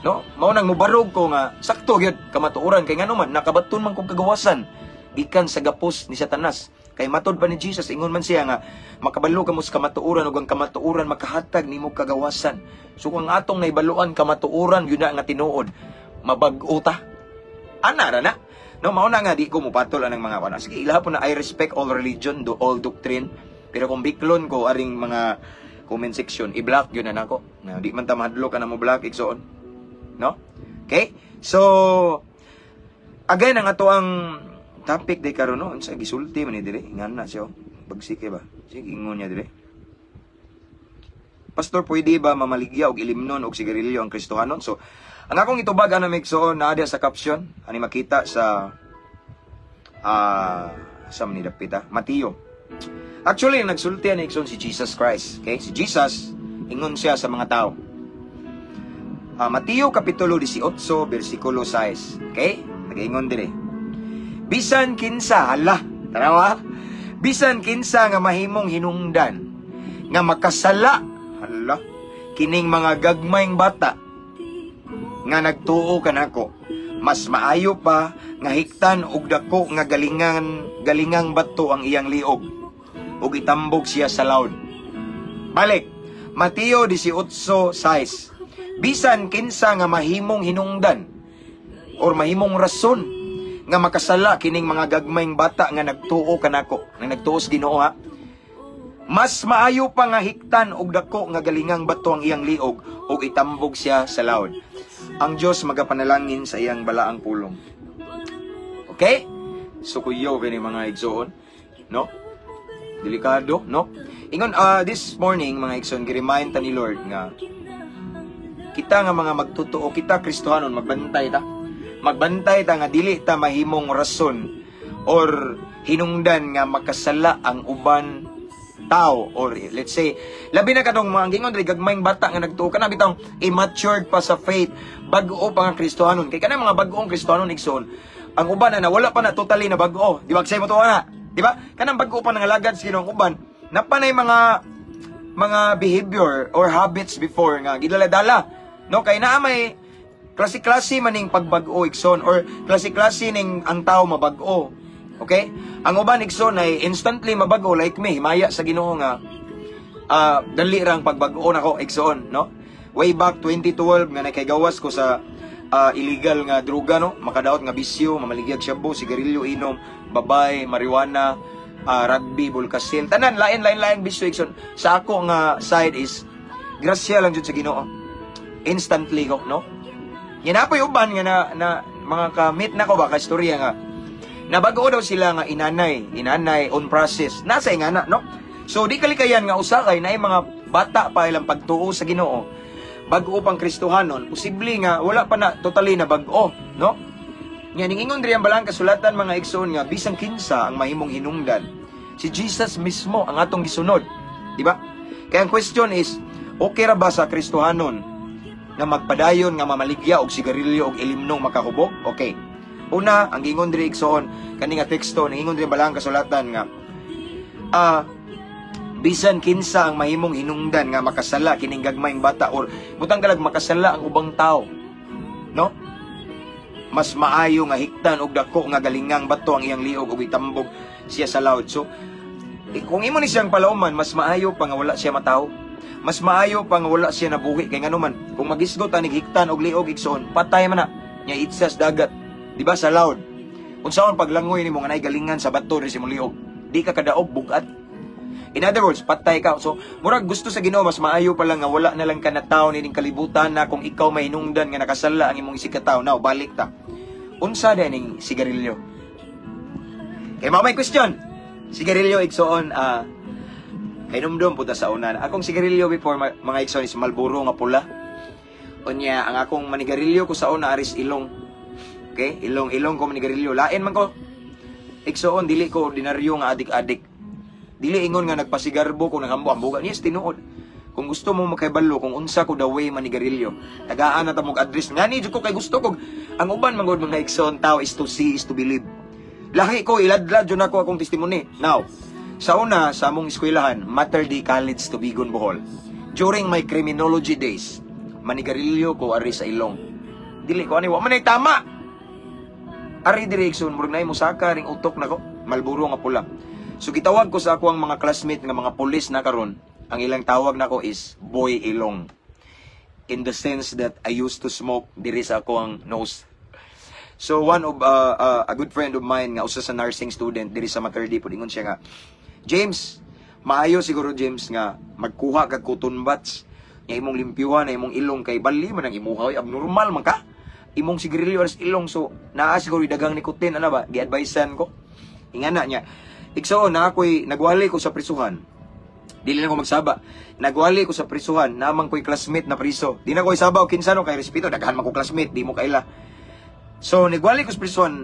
No? Mao nang mubarog ko nga sakto gyud kamatuoran kay ngano man nakabaton man kog kagawasan gikan sa gapos ni Satanas. Kay matod pa ni Jesus, ingon man siya nga, makabalo ka mo sa kamatuuran, o ang kamatuuran makahatag ni mo kagawasan. So kung atong naibaluan kamatuuran, yun na nga tinuod, mabag-o ta. Ana na. No, mauna nga, di ko mupatol ang mga kana. Sige, ilahapon na, I respect all religion, all doctrine. Pero kung biklon ko, aring mga comment section, i-block yun na nako. Na, di man ta mahadlo ka na mo block, iksoon. No? Okay? So, again, ang ato ang topic day karon no, unsa gisulti man ni dire, ingan na siya, bagsike ba? Sige ingon niya dire. Pastor, pwede ba mamaligya og ilimnon og sigarilyo ang Kristohanon? So, ang akong itubag ana migsoon na sa caption, ani makita sa sa manidapita, Mateo. Actually, nagsulti ani igsoon si Jesus Christ, okay? Si Jesus ingon siya sa mga tao. Mateo kapitulo 18 bersikulo 6, okay? Nagaingon dire. Bisan kinsa, tarawa, bisan kinsa nga mahimong hinungdan, nga makasala, kining mga gagmayng bata, nga nagtuo kanako, mas maayo pa, nga hiktan og dako nga galingang bato ang iyang liog, ug itambog siya sa laod. Balik, Mateo 18:6, bisan kinsa nga mahimong hinungdan, or mahimong rason, nga makasala kining mga gagmayng bata nga nagtuo kanako, nga nagtuo sa Ginoo ha. Mas maayo pa nga hiktan og dako nga galingang bato ang iyang liog ug itambog siya sa laod. Ang Dios magapanalangin sa iyang balaang pulong. Okay? So kuyo kini mga igsoon, no? Delikado, no? Ingon this morning mga igsoon gi-remind ta ni Lord nga kita nga mga magtutuo, kita Kristohanon magbantay ta. Magbantay ta nga dili ta mahimong rason or hinungdan nga makasala ang uban tao, or let's say labi na kadong mga gingon diri gagmayng bata nga nagtuo kana bitang immature pa sa faith, bag-o pa nga Kristohanon. Kay kana mga bag-ong Kristohanon igsoon, ang uban na wala pa na totally na bag-o, di ba? Say mo to na, di ba? Kanang bag-o pa nangalagad sa Ginoo uban napanay mga behavior or habits before nga gidala-dala, no? Kay naa may klase-klase maning pagbag-o igsoon, or klase-klase ning ang tao mabag-o. Okay? Ang uban igsoon ay instantly mabag-o like me, himaya sa Ginoo nga dali rang pagbag-o nako igsoon, no? Way back 2012 nga nakagawas ko sa illegal nga droga, no? Makadaot nga bisyo, mamaligyag shabu, sigarilyo inom, babay, marijuana, rugby, bulkasil, tanan lain bisyo igsoon. Sa ako nga side is grasya lang jud sa Ginoo. Instantly ko, no? Yan po yung uban nga na mga kamit na ko ba kastorya nga nabag-o daw sila nga inanay on process nasa ingana, no? So di kalikayan nga usakay na mga bata pa ilang pagtuo sa Ginoo, bag-o pang Kristohanon, posible nga wala pa na totally na bag-o, no? Nga ningingon diri ang balang kasulatan mga igsoon nga bisan kinsa ang mahimong hinungdan, si Jesus mismo ang atong gisunod, di ba? Kaya ang question is, okay ra ba sa Kristohanon na magpadayon nga mamaligya og sigarilyo og ilimnong makahubog? Okay. Una, ang gingon diri igsoon kani nga teksto, ningon diri balang kasulatan nga bisan kinsa ang mahimong hinungdan nga makasala kining gagmayng bata, or butang kalag makasala ang ubang tao, no? Mas maayo nga hiktan og dako nga galingang bato ang iyang liog ug itambog siya sa laod. So kung imo ni siyang palauman, mas maayo pa nga wala siya mataw, Mas maayo pa nga wala siya nabuhi kay ngano man kung magisgot ani hiktan og liog igsoon, patay man na. Nya itsas dagat. Di ba sa loud? Unsaon paglangoy nimo nga nay galingan sa bato ri si liog? Di ka kadaog bugat. In other words, patay ka. So, murag gusto sa Ginoo mas maayo pa lang nga wala na lang ka na tawo ning kalibutan na kung ikaw may hinungdan nga nakasala ang imong isig ka tawo. Now, balik ta. Unsa din ning sigarilyo? Kay mao may question. Sigarilyo igsoon kay numdum puta sa una. Akong sigarilyo before mga igsoon is Marlboro nga pula. Unya ang akong manigarilyo ko sa una aris ilong. Okay? Ilong ko manigarilyo. Lain man ko. Igsoon dili ko ordinaryo nga adik-adik. Dili ingon nga nagpasigarbo ko naghambo-hambuga. Yes, tinuod. Kung gusto mo makaibalo kung unsa ko the way manigarilyo, tagaan na ta mog address. Ngani jud ko kay gusto ko ang uban mangod mga igsoon tao is to see is to believe. Lahi ko iladlad jud ako akong testimony. Now, sa una sa among eskwelahan, Mater Dei College Tubigon, Bohol. During my criminology days, manigarilyo ko ari sa ilong. Dili ko ani wa man ay tama. Ari direksyon murag nay musaka ring utok nako, Marlboro nga pula. So gitawag ko sa ako ang mga classmate nga mga pulis na karon, ang ilang tawag nako is Boy Ilong. In the sense that I used to smoke diri sa ako ang nose. So one of a good friend of mine nga usa sa nursing student diri sa Mater Dei ingon siya nga, James, maayo siguro James nga magkuha kag cotton buds nga imong limpyuhan na imong ilong kay bali man ang imuha abnormal man ka. Imong sigarilyo aras ilong so naa siguro dagang nikotin ana ba gi-advisean ko. Ingana niya. Igsoon na ako'y nagwali ko sa prisuhan. Dili na ko magsaba. Nagwali ko sa prisuhan namang ko'y classmate na priso. Di na ko isaba o kinsano kay respeto daghan man ko classmate di mo kaila. So nagwali ko sa prisuhan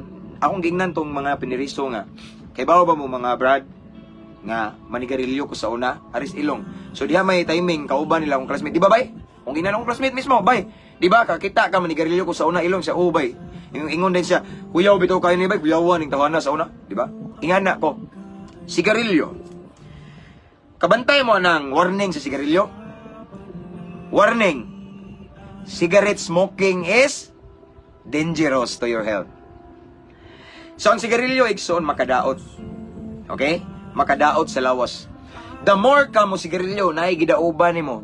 akong gingnan tong mga piniriso nga. Kay bawo ba mo mga brad nga manigarilyo ko sa una aris ilong. So diha may timing kauban nila akong classmate. Di ba bay? Kung ginan akong classmate mismo, bay. Di ba kakita ka manigarilyo ko sa una ilong siya, oh bay. Ingon din siya, kuyaw bitaw kayo ni bay, kuyawan ning tawana sa una, di ba? Ingana ko. Sigarilyo. Kabantay mo ng warning sa sigarilyo. Warning. Cigarette smoking is dangerous to your health. So ang sigarilyo igsoon makadaot. Okay? Makadaot sa lawas. The more ka mo sigarilyo naay gidauban nimo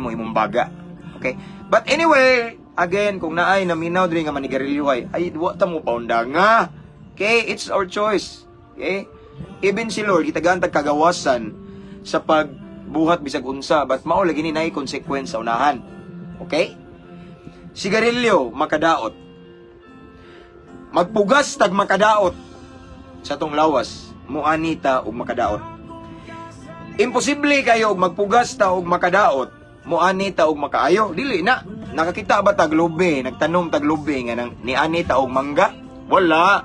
imong baga. Okay? But anyway, again kung naay naminaw diri nga manigarilyo ay wa ta mo paunda nga. Okay? It's our choice. Okay? Even si Lord gitagaan tag kagawasan sa pagbuhat bisag unsa, but mao lagi ni naay consequence sa unahan. Okay? Sigarilyo makadaot. Magpugas tag makadaot sa tong lawas, muanita og makadaot. Imposible kayo magpugas ta og makadaot, muanita og makaayo. Dili na. Nakakita ba tag lobe, nagtanom tag lobe nga ni anita og mangga? Wala.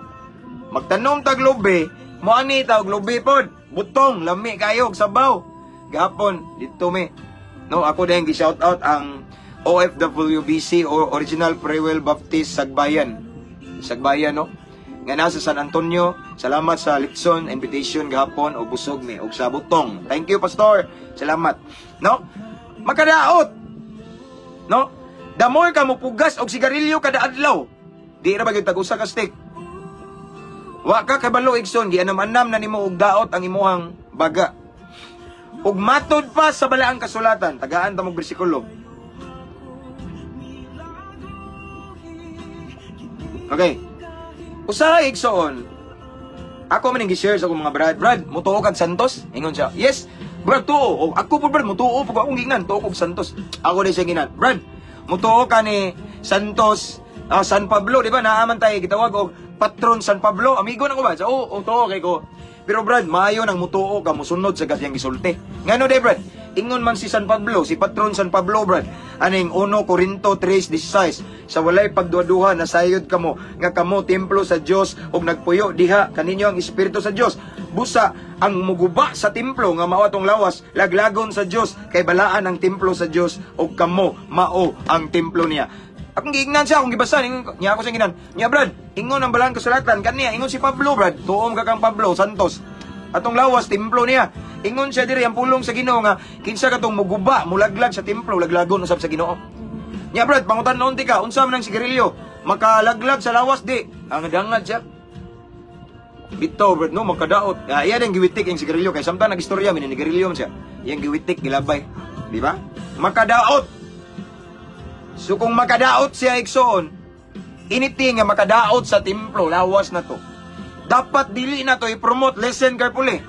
Magtanom tag lobe, muanita og lobe pod. Butong lami kayo og sabaw. Gapon dito me. No, ako din gi-shout out ang OFWBC or Original Praywell Baptist Sagbayan. Sagbayan, no? Nga nasa San Antonio. Salamat sa litson, invitation gahapon o busog mi og sa butong. Thank you, Pastor. Salamat. No? Makadaot. No? The more ka mo pugas og sigarilyo kada adlaw, di ra ba gyud tag-usa ka stick. Wa ka kabalo igsoon, gianam-anam na nimo og daot ang imuhang baga. Ug matod pa sa balaang kasulatan, tagaan ta mong bersikulo. Okay. Usahay igsoon. Ako man gi-share sa akong mga brad, mutuo kag Santos? Ingon siya. Yes, brad tuo. Ako po brad mutuo pag akong gingnan, tuo kog Santos. Ako din siya ginan. Brad, mutuo ka ni Santos, San Pablo, di ba? Naaman tayo gitawag og Patron San Pablo. Amigo na ko ba? So, tuo kay ko. Pero brad, maayo nang mutuo ka musunod sa gatyang gisulti. Ngano day brad? Ingon man si San Pablo, si Patron San Pablo, brad. Aning 1 Corinto 3:16, sa walay pagduha-duha nasayod kamo nga kamo templo sa Dios ug nagpuyo diha kaninyo ang espiritu sa Dios. Busa ang muguba sa templo nga mao atong lawas, laglagon sa Dios kay balaan ang templo sa Dios ug kamo mao ang templo niya. Akong giingnan siya, akong gibasa niya ako sa ginan. Niya brad, ingon ang balang kasulatan kaniya, ingon si Pablo brad, tuom ka kang Pablo Santos. Atong lawas templo niya. Ingon siya diri ang pulong sa Ginoo nga kinsa katong muguba, mulaglag sa templo, laglagon usab sa Ginoo. Nya brad, pangutan-on ti ka, unsa man ang sigarilyo? Makalaglag sa lawas di. Ang dangad siya. Bitaw brad, no makadaot. Iya din giwitik ang sigarilyo kay samtang nagistorya min ni sigarilyo man siya. Iyang giwitik gilabay. Di ba? Makadaot. So kung makadaot siya igsoon, anything nga makadaot sa templo, lawas na to. Dapat dili na to i-promote. Listen carefully.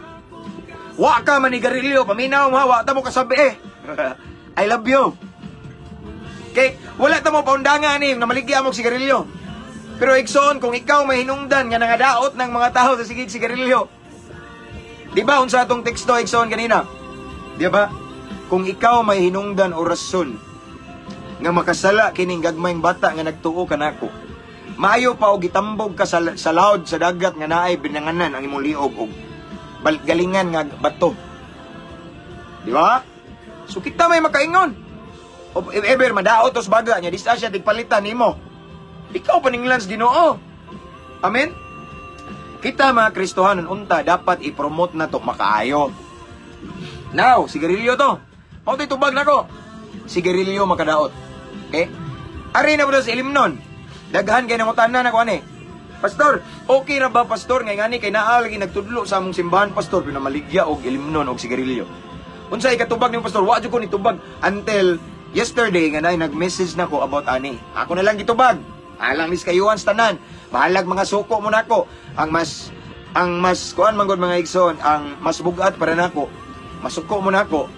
Wa ka manigarilyo, paminaw mo, wa ta mo kasabi I love you. Okay? Wala ta mo paundangan na maligya mo sigarilyo. Pero igsoon, kung ikaw may hinungdan nga nangadaot ng mga tao sa sigid sigarilyo. Di ba, unsa atong teksto igsoon kanina? Di ba? Kung ikaw may hinungdan o rason nga makasala kining gagmayng bata nga nagtuo kanako, maayo pa og gitambog ka sa laod sa dagat nga naay binanganan ang imong liog og galingan nga bato. Di ba? So kita may makaingon. O if ever madaot os baga nya disa siya tigpalitan nimo. Ikaw paninglans Ginoo. Amen. Kita mga Kristohanon unta dapat i-promote na to makaayo. Now, sigarilyo to. Mao to'y tubag nako. Sigarilyo makadaot. Okay? Ari na po sa ilimnon. Daghan kay nangutanan ako ani. Pastor, okay ra ba pastor ngay ngani kay naa lagi nagtudlo sa among simbahan pastor pinamaligya og ilimnon og sigarilyo. Unsa ikatubag ni pastor? Wa jud ko nitubag until yesterday nga nay nag-message nako about ani. Ako na lang gitubag. Alang nis kayuan sa tanan. Bahalag mga suko mo nako. Ang mas kuan man gud mga igsoon, ang mas bugat para nako. Masuko mo nako.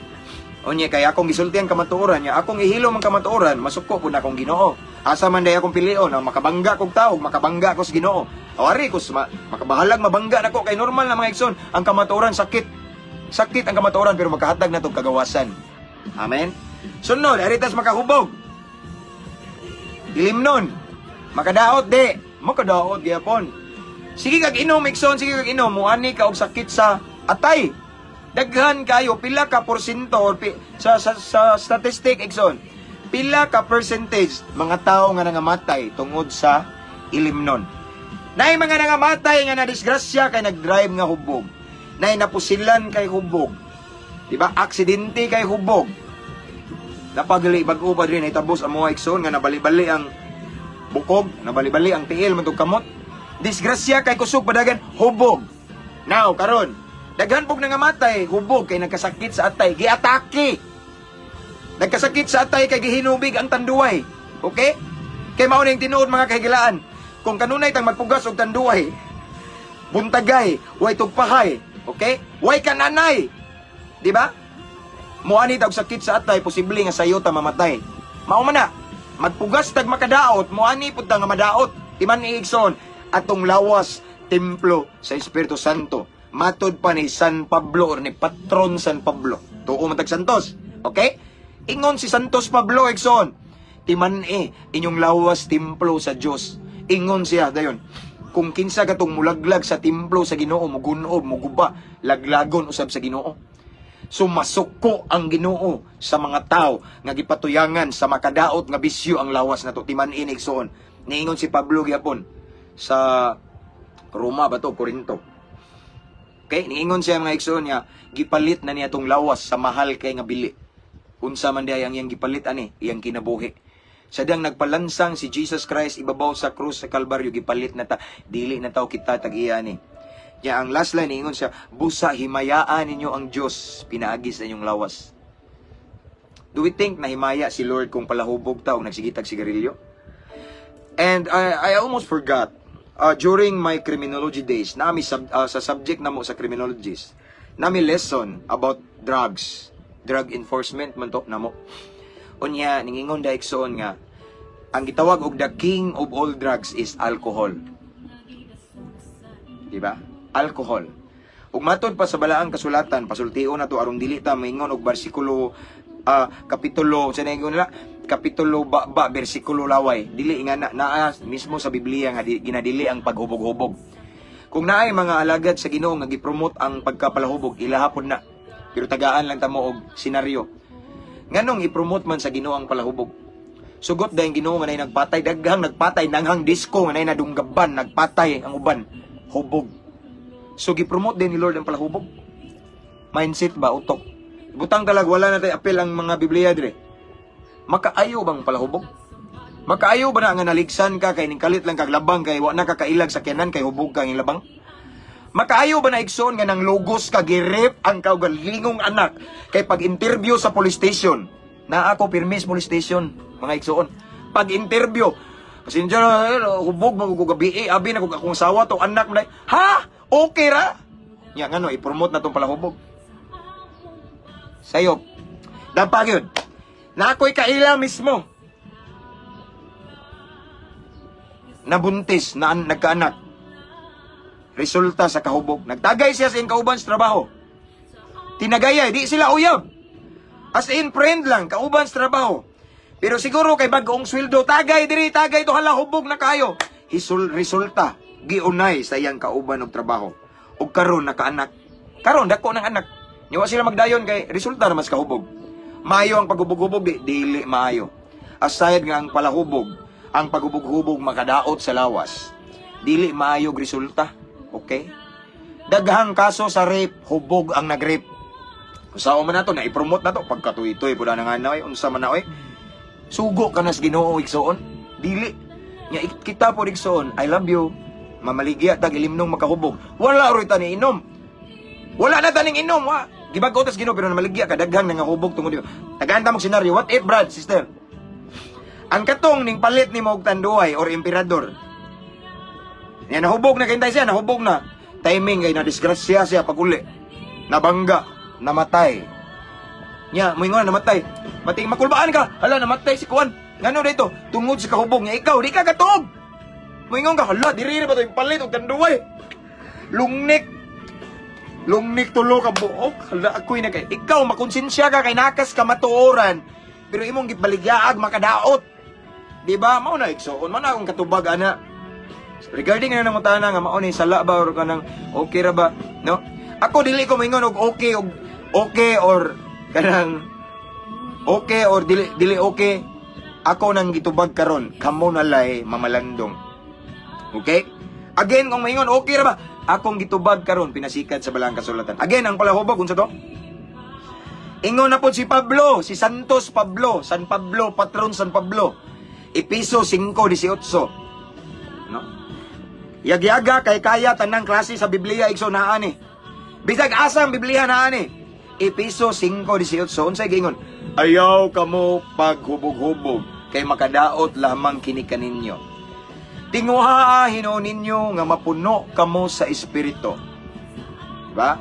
Unya kay akong gisultihan kamatuoran niya, akong ihilo man kamatuoran, masuko pud akong Ginoo. Asa man day akong pilion, makabangga kog tawo, makabangga ko sa Ginoo. Awari ko makabahalag mabangga nako kay normal na mga igsoon, ang kamatuoran sakit. Sakit ang kamatuoran pero makahatag na tong kagawasan. Amen. Sunod, aritas makahubog. Ilimnon. Makadaot di. Makadaot gyapon. Sige kag inom igsoon, sige kag inom, muani ka og sakit sa atay. Daghan kayo pila ka porsyento sa statistic igsoon. Pila ka percentage mga tao nga nangamatay tungod sa ilimnon. Nay mga nangamatay nga nadisgrasya kay nagdrive nga hubog. Nay napusilan kay hubog. Di ba? Aksidente kay hubog. Napagali bag-o pa rin itabos ang mga igsoon nga nabali-bali ang bukog, nabali-bali ang tiil man tong kamot. Disgrasya kay kusog padagan hubog. Now karon daghan pog nangamatay hubog kay nagkasakit sa atay, giatake. Nagkasakit sa atay kay gihinubig ang tanduay. Okay? Kay mao ning tinuod mga kahigalaan. Kung kanunay tang magpugas og tanduay, buntagay, way tugpahay, okay? Way kananay. Di ba? Moani tag sakit sa atay, posible nga sayo ta mamatay. Mao man na. Magpugas tag makadaot, moani pud ta nga madaot. Timan iigsoon atong lawas templo sa Espiritu Santo. Matod pa ni San Pablo or ni Patron San Pablo. Tuo matag Santos. Okay? Ingon si Santos Pablo igsoon. Timan inyong lawas templo sa Dios. Ingon siya dayon. Kung kinsa katong mulaglag sa templo sa Ginoo, mugunob, muguba, laglagon usab sa Ginoo. Sumasuko ang Ginoo sa mga tao nga gipatuyangan sa makadaot nga bisyo ang lawas nato. Timan igsoon. Niingon si Pablo gyapon sa Roma ba to, Corinto. Okay, niingon siya mga igsoon niya, gipalit na niya tong lawas sa mahal kay nga bili. Unsa man diay ang iyang gipalit ani, iyang kinabuhi. Sa diyang nagpalansang si Jesus Christ ibabaw sa krus sa Kalbaryo, gipalit na ta, dili na taw kita tag-iya ni. Ya ang last line niingon siya, busa himayaan ninyo ang Dios, pinaagi sa inyong lawas. Do we think na himaya si Lord kung palahubog ta o nagsigitag sigarilyo? And I almost forgot. During my criminology days, nami sa subject namo sa criminologies, nami lesson about drugs, drug enforcement man to namo. Unya ningingon da igsoon nga ang gitawag og the king of all drugs is alcohol. Di ba? Alcohol. Ug matod pa sa balaang kasulatan, pasultio na to aron dili ta maingon og bersikulo kapitulo sa ningon nila kapitulo ba bersikulo laway dili nga naa mismo sa Biblia nga ginadili ang paghubog-hubog. Kung naay mga alagad sa Ginoo nga gipromote ang pagkapalahubog, ilahapon na. Pero tagaan lang ta mo og senaryo. Nganong i-promote man sa Ginoo ang palahubog? Sugot dahil Ginoo nga nay nagpatay, daghang nagpatay, nanghang disco nga nay nadunggaban, nagpatay ang uban, hubog. So gi-promote din ni Lord ang palahubog. Mindset ba utok? Butang talag wala na tay apel ang mga Biblia dire. Makaayo bang palahubog? Makaayo ba na nga naligsan ka kay ning kalit lang kag labang kay wa na kakailag sa kinan kay hubog kang labang? Makaayo ba na igsoon nga nang logos ka girep ang kaugalingong anak kay pag-interview sa police station? Na ako permis police station, mga igsoon. Pag-interview, kasi dyan, hubog, magugabi, abi na kung akong asawa, to anak mo na, ha? Okay ra? Nga nga no, i-promote na itong palahubog. Sayop. Dampag yun. Na ako'y kaila mismo. Nabuntis, na nagkaanak. Resulta sa kahubog. Nagtagay siya sa iyong kauban sa trabaho. Tinagayay, di sila uyab. As in, friend lang, kauban sa trabaho. Pero siguro kay bagong sweldo, tagay diri, tagay to hala, hubog na kayo. Resulta, giunay sa iyang kauban og trabaho. O karon nakaanak. Karon, dako ng anak. Nyawa sila magdayon kay resulta na mas kahubog. Maayo ang paghubog-hubog, dili maayo. Aside nga ang palahubog, ang paghubog-hubog makadaot sa lawas. Dili maayo resulta. Okay? Daghang kaso sa rape, hubog ang nag-rape. Usawa man nato, na-promote na to. Pagkatuitoy, pula na nga na, unsa man na, sugo ka nas Ginoo igsoon. Dili. Nya kita po igsoon, I love you. Mamaligya tag ilimnong makahubog. Wala ro tani inom. Wala na taning inom, wa. Gibag-o tas Ginoo pero namaligya ka daghang nangahubog tungod diyo. Tagaanta mong senaryo. What if, Brad, sister? Ang katong ning palit ni og tanduay or emperador. Yan nahubog na kintay siya, nahubog na. Timing kay na disgrasya siya paguli. Nabangga, namatay. Nya, moingon namatay. Mating makulbaan ka. Hala, namatay si Kuan. Ngano dito? Tungod sa kahubog niya ikaw, di ka katuog. Moingon ka, hala, diri ba to yung palit og tanduay? Lungnik. Lungnik tulo ka buok. Hala, ako'y na kay. Ikaw, makonsensya ka kay nakas ka matuoran. Pero imong gibaligyaag makadaot. Di ba? Mao na igsoon man akong katubag ana. Regarding na nang utana nga mao ni sala ba or kanang okay ra ba, no? Ako dili ko moingon og okay or kanang okay or dili okay. Ako nang gitubag karon, kamo na lay mamalandong. Okay? Again kung moingon okay ra ba? Akong gitubag karon pinasikat sa balang kasulatan. Again ang palahubog unsa to? Ingon na po si Pablo, si Santos Pablo, San Pablo, patron San Pablo. Episo 5:18. No? Yagyaga kay kaya tanang klase sa Biblia igso naa ni. Bisag asa ang Biblia naa ni. Episo 5:18 unsay gingon? Ayaw kamo paghubog-hubog kay makadaot lamang kini kaninyo. Tinguha hinuon ninyo nga mapuno kamo sa espiritu. Diba?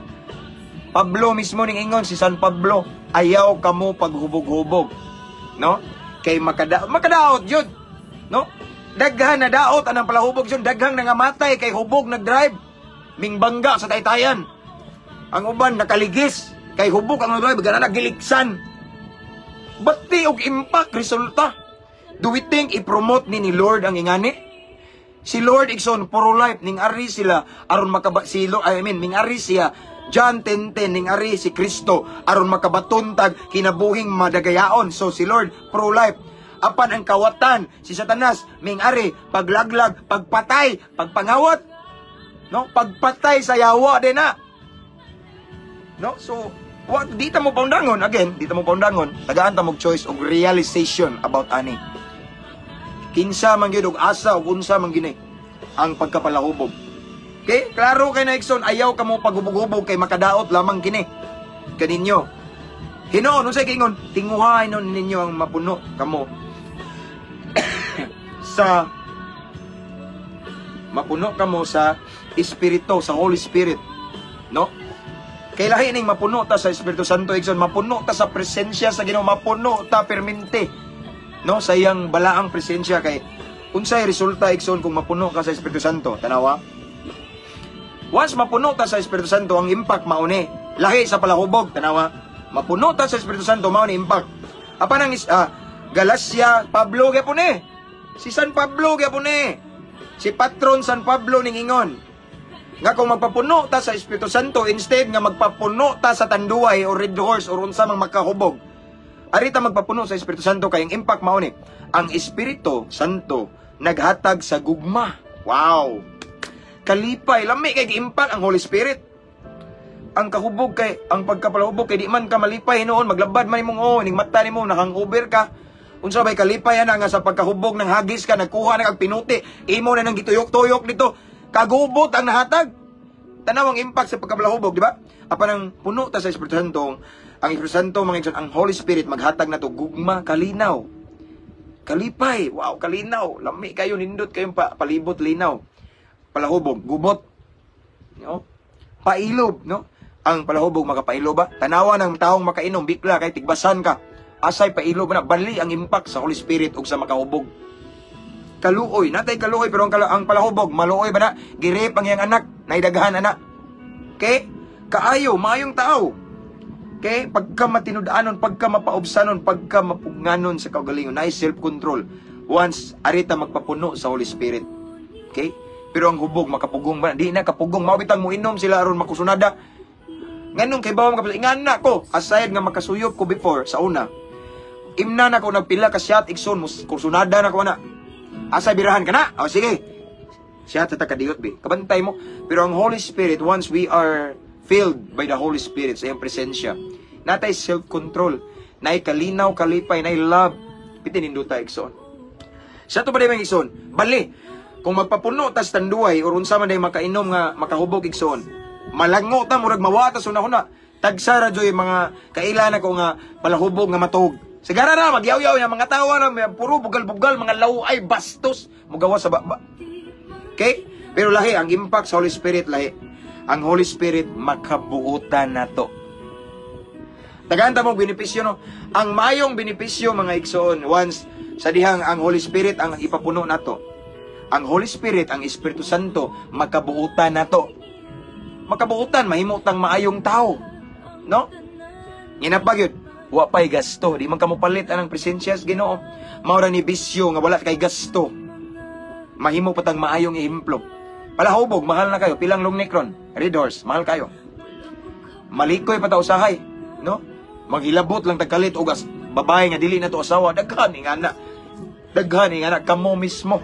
Pablo mismo ning ingon si San Pablo, ayaw kamo paghubog-hubog. No? Kay makadaot yun. No? Daghan na daot anang palahubog yun. Daghang nangamatay kay hubog nag-drive. Mingbangga sa taytayan. Ang uban nakaligis. Kay hubog ang nag-drive. Gana nagiliksan. Bati og impact resulta. Do we think i-promote ni Lord ang ingani? Si Lord Ikson, puro life. Ning ari sila. Aron makabasilo. Ning ari siya. John 10:10 ning ari si Kristo aron makabatuntag kinabuhing madagayaon. So si Lord pro-life. Apan ang kawatan si Satanas ming ari paglaglag, pagpatay, pagpangawat. No? Pagpatay sa yawa din na. No? So di ta mo paundangon again, di ta mo paundangon. Tagaan ta mo choice og realization about ani. Kinsa man gyud og asa og unsa man gini ang pagkapalahubog. Okay? Klaro kay na Ikson, ayaw ka mo paghubog-hubog kay makadaot lamang kini. Kaninyo. Hinoon, unsay gingon? Tinguhay nun ninyo ang mapuno kamo. Mapuno kamo sa Espiritu, sa Holy Spirit. No? Kay lahi ning mapuno ta sa Espiritu Santo, Ikson, mapuno ta sa presensya sa Ginoo, mapuno ta permente. No? Sa iyang balaang presensya kay unsay resulta, Ikson, kung mapuno ka sa Espiritu Santo? Tanawa? Once mapuno ta sa Espiritu Santo, ang impact mauni. Lahi sa palahubog, tanawa. Mapuno ta sa Espiritu Santo, mauni impact. Apan ang Galacia, Pablo gyapon eh. Si San Pablo gyapon eh. Si patron San Pablo ning ingon. Nga kung magpapuno ta sa Espiritu Santo, instead nga magpapuno ta sa tanduay o red horse o unsa mang makahubog. Arita magpapuno sa Espiritu Santo kay ang impact mauni. Ang Espiritu Santo naghatag sa gugma. Wow! Kalipay, lami kay gi-impact ang Holy Spirit. Ang kahubog kay, ang pagkapalahubog kay di man ka malipay noon, maglabad man imong ning mata nimo nahang-over ka. Unsa bay kalipay ana nga sa pagkahubog ng hagis ka nagkuha na kag pinuti, imo na nang gituyok-tuyok dito. Kagubot ang nahatag. tanawang impact sa pagkapalahubog, di ba? Apan ang puno ta sa Espiritu Santo, ang Espiritu Santo, mga igsoon, ang Holy Spirit, maghatag na to, gugma, kalinaw. Kalipay, wow, kalinaw. Lami kayo, nindot kayong palibot, linaw. Palahubog, gubot. No? Pailob, no? Ang palahubog, makapailob ba? Tanawa ng taong makainom, bikla, kay tigbasan ka. Asay, pailob na, bali ang impact sa Holy Spirit o sa makahubog. Kaluoy, natay kaluoy, pero ang palahubog, maluoy ba na? Girip ang iyang anak, naidagahan anak. Okay? Kaayo, maayong tao. Okay? Pagka matinudanon, pagka mapaubsanon, pagka mapugnanon sa kaugalingon, na self-control. Once, arita magpapuno sa Holy Spirit. Okay? Pero ang hubog, makapugong ba? Di na kapugong, mawitang mo inom sila aron makusunada. Nganong kay bawang kapatid, ingan na ko, aside nga makasuyop ko before, sa una. Imna na ko nagpila ka shot, ikson, kusunada na ko na. Asa birahan ka na? O sige. Siya tatakadiyot, be. Kabantay mo. Pero ang Holy Spirit, once we are filled by the Holy Spirit sa iyang presensya, natay self-control, nay kalinaw, kalipay, nay love, pitinindo tayo, ikson. Siya to ba dahi mga ikson? Bali, kung magpapuno tas tanduay, o unsa man dahi makainom nga makahubog ikson, malango ta, murag mawatas una-una, tagsara joy mga kailan ako nga palahubog nga matog. Sigara na, magyaw-yaw na, mga tawa na, puro bugal-bugal, mga laway, bastos, mugawa sa baba. Okay? Pero lahi, ang impact sa Holy Spirit, lahi. Ang Holy Spirit, makabuutan na to. Tagahanta mong benepisyo, no? Ang mayong benepisyo, mga iksoon, once, sa dihang ang Holy Spirit, ang ipapuno na to. Ang Holy Spirit, ang Espiritu Santo, makabuutan na to. Makabuutan, mahimutang maayong tao. No? Ginapag yun. Wa pa'y gasto. Di man ka mo palit anang presensya sa Ginoo. Maura ni bisyo nga wala kay gasto. Mahimo patang maayong ehemplo. Palahubog, mahal na kayo. Pilang long necron. Red horse, mahal kayo. Malikoy pa ta usahay. No? Maghilabot lang tagkalit ugas. Babae nga dili na to asawa. Daghan ingana. Daghan ingana. Kamo mismo.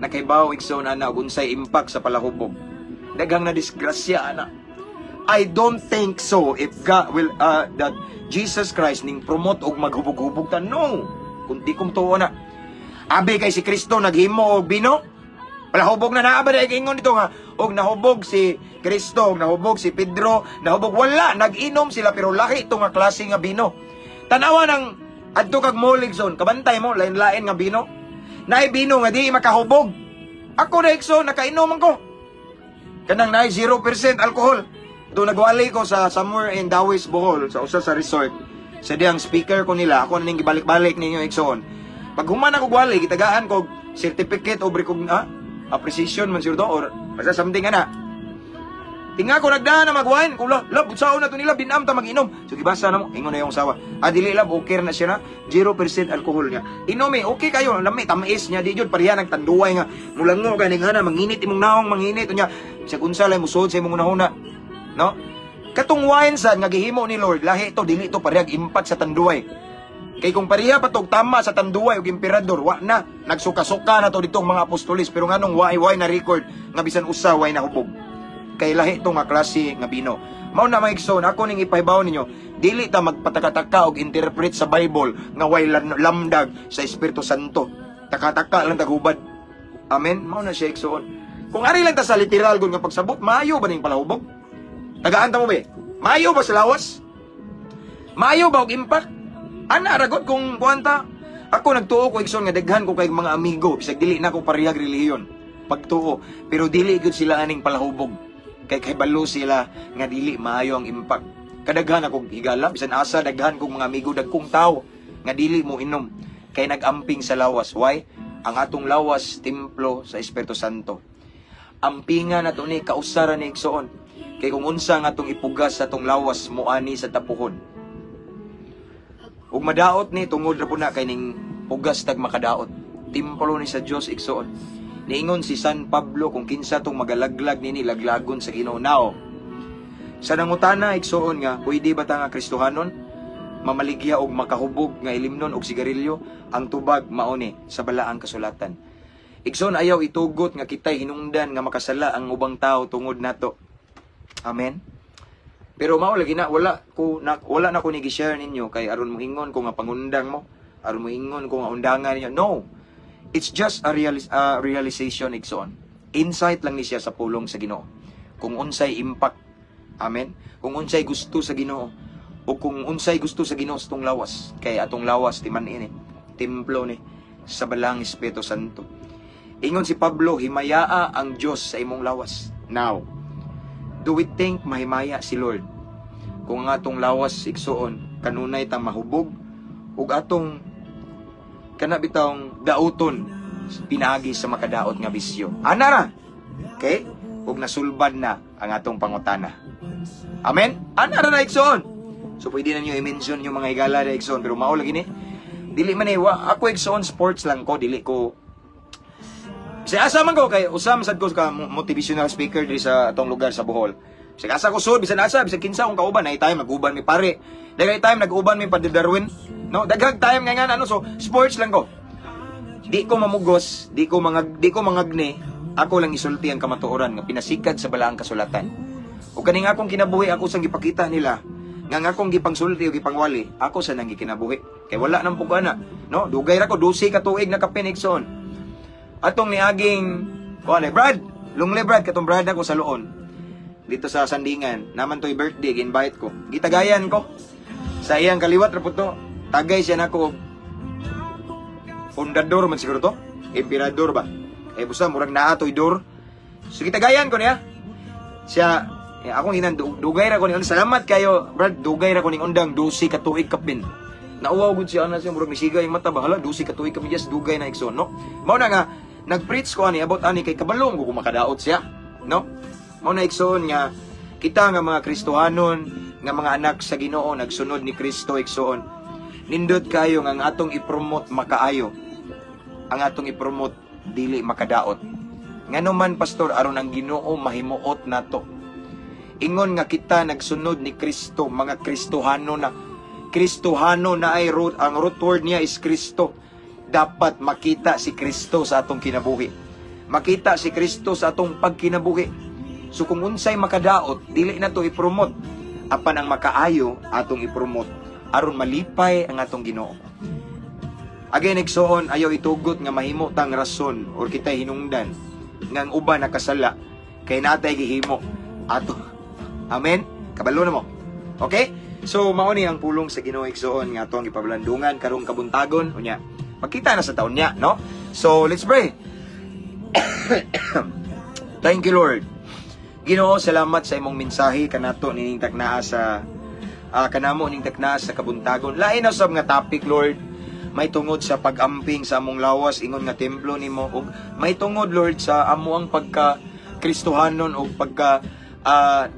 Nakaibaw ikson ana unsay impact sa palahubog. Daghang na disgrasya ana. I don't think so if God will that Jesus Christ ning promote og maghubog-hubog ta. No. Kunti kong tuo na. Abi kay si Kristo naghimo og bino. Palahubog na naaba dai ingon dito nga og nahubog si Kristo, nahubog si Pedro, nahubog wala, nag-inom sila pero lahi ito nga klase nga bino. Tanawa ng adto kag Moligson, kabantay mo lain-lain nga bino. Naay bino nga di makahubog. Ako na ikso nakainom man ko. Kanang naay 0% alcohol. Doon nagwali ko sa somewhere in Dawis, Bohol, sa usa sa resort. Sa diyang speaker ko nila, ako na ning gibalik-balik ninyo iksoon. Pag human ako gwali, gitagaan ko certificate of appreciation man siya do, or basta something ana. Tinga ko nagdaan na magwain, kula, lab, utsaon na to nila, binam ta mag-inom. So gibasa na mo, ingon na yung sawa. Dili lab, okay na siya na, 0% alcohol niya. Inom okay kayo, lami, tamis niya, di yun, parihan ang tanduay nga. Mulango ka, ningana, manginit, imong naong, manginit, niya. Siya kunsalay, musod sa imong unahuna. No? Katong wine sad nga gihimo ni Lord, lahi ito dili ito parehag impact sa tanduay. Kay kung pareha pa tog tama sa tanduay ug emperador, wa na nagsuka-suka na to ditong mga apostolis, pero nganong way na record nga bisan usa way na hubog. Kay lahi ito nga klase nga bino. Mao na maigsoon, ako ning ipahibaw ninyo, dili ta magpatakataka og interpret sa Bible nga way lamdag sa Espiritu Santo. Taka-taka lang tagubad. Amen. Mao na siya igsoon. Kung ari lang ta sa literal gun nga pagsabot, maayo ba ning palahubog? Tagaan ta mo be? Maayo ba sa lawas? Maayo ba og impact? Ana ragot kung kuanta. Ako nagtuo ko igsoon nga daghan ko kay mga amigo bisag dili na ko parehag relihiyon. Pagtuo, pero dili gud sila aning palahubog. Kay balo sila nga dili maayo ang impact. Kadaghan ako higala bisan asa daghan kong mga amigo dagkong tao nga dili mo inom kay nagamping sa lawas. Why? Ang atong lawas templo sa Espiritu Santo. Ampingan nato ni kausara ni igsoon. Kay kung unsa nga atong ipugas sa atong lawas moani sa tapuhon. Ug madaot ni tungod ra pud na kay ning pugas tag makadaot. Templo ni sa Dios igsoon. Niingon si San Pablo kung kinsa tong magalaglag nini laglagon sa Ginoo. Now, sa nangutana igsoon nga pwede ba ta nga Kristohanon mamaligya og makahubog nga ilimnon og sigarilyo? Ang tubag mao ni sa balaang kasulatan. Igsoon ayaw itugot nga kitay hinungdan nga makasala ang ubang tao tungod nato. Amen. Pero mao lagi na wala na ko ni gi-share ninyo kay aron mo ingon ko nga pangundang mo, aron mo ingon ko nga undangan ninyo. No. It's just a realization igsoon. Insight lang ni siya sa pulong sa Ginoo. kung unsay impact. Amen. Kung unsay gusto sa Ginoo o kung unsay gusto sa Ginoo sa tong lawas. Kay atong lawas timan ini, templo ni sa balang Espiritu Santo. Ingon si Pablo, himayaa ang Dios sa imong lawas. Now, do we think mahimaya si Lord kung ang atong lawas igsuon kanunay tang mahubog ug atong kanabitawng dauton pinaagi sa makadaot nga bisyo? Ana ra. Okay? Ug nasulbad na ang atong pangutana. Amen? Ana ra na igsuon. So pwede na niyo i-mention yung mga higala na igsuon, pero mao lagi ni. Dili man ako igsuon sports lang ko, dili ko. Sa asa man ko kay usam sad ko ka motivational speaker diri sa atong lugar sa Bohol. Sa asa ko sud bisan asa bisan kinsa kung kauban ay time mag-uban mi pare. Daghay time nag-uban mi Padre Darwin. No, daghang time nga ano, so sports lang ko. Di ko mamugos, di ko mangagne. Ako lang isulti ang kamatuoran nga pinasikad sa balaang kasulatan. O kaning akong kinabuhi ako sang gipakita nila nga akong gipangsulti o gipangwali, ako sa nang gikinabuhi. Kay wala nang pugana, no? Dugay ra ko 12 ka tuig na kapinigson. Atong niaging Brad, lungle Brad katong Brad ako sa Luon. Dito sa Sandingan, naman to'y birthday, invite ko. Gitagayan ko. Sa iyang kaliwat ra pud to. Tagay siya nako. Fundador man siguro to. Emperador ba? Busa murag naa to'y door. So gitagayan ko niya. Siya akong hinan dugay ra ko ni salamat kayo Brad, dugay ra ko ning undang 12 ka tuig kapin. Nauwaw gud siya ana siya murag nisigay yung mata ba, hala 12 ka tuig kami just dugay na igsoon, no? Mao na nga nag-preach ko ani about ani kay kabalong ko makadaot siya, no? Mao na igsoon nga kita nga mga Kristohanon nga mga anak sa Ginoo nagsunod ni Kristo igsoon. Nindot kayo nga ang atong i-promote makaayo. Ang atong i-promote dili makadaot. Nganuman pastor aron ang Ginoo mahimuot nato. Ingon nga kita nagsunod ni Kristo, mga Kristohano na. Kristohano na ay root, ang root word niya is Kristo. Dapat makita si Kristo sa atong kinabuhi. Makita si Kristo sa atong pagkinabuhi. So kung unsay makadaot, dili na to i-promote. Apan ang makaayo, atong i-promote. Aron malipay ang atong Ginoo. Again, igsoon, ayaw itugot nga mahimo tang rason or kita hinungdan nga ang uban nakasala kay natay gihimo ato. Amen? Kabalo na mo. Okay? So, mauni ang pulong sa Ginoo igsoon nga atong ipablandungan karong kabuntagon unya. Magkita na sa taon niya, no? So, let's pray. Thank you, Lord. Ginoo, salamat sa imong mensahe kanato nining taknaa sa kanamo ning taknaa sa kabuntagon. Lain na sab nga topic, Lord. May tungod sa pag-amping sa among lawas ingon nga templo nimo ug may tungod, Lord, sa amo ang pagka Kristohanon o pagka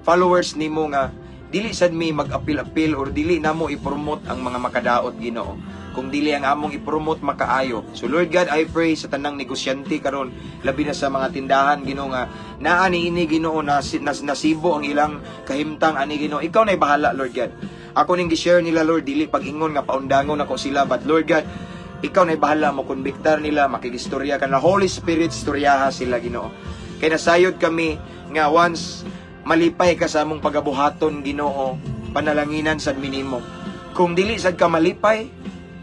followers nimo nga dili sad mi mag-apil-apil or dili namo i-promote ang mga makadaot, Ginoo, kung dili ang among i-promote makaayo. So Lord God, I pray sa tanang negosyante karon, labi na sa mga tindahan, Ginoo, nga naa niini, Ginoo, nasibo ang ilang kahimtang ani, Ginoo. Ikaw na'y bahala, Lord God. Ako ning gi-share nila, Lord, dili pag-ingon nga paundangon ako sila, but Lord God, ikaw na'y bahala mo konbiktar nila, makigistorya ka na Holy Spirit, storyaha sila, Ginoo. Kay nasayod kami nga once malipay ka sa among pagabuhaton, Ginoo, panalanginan sad minimo. Kung dili sad ka malipay,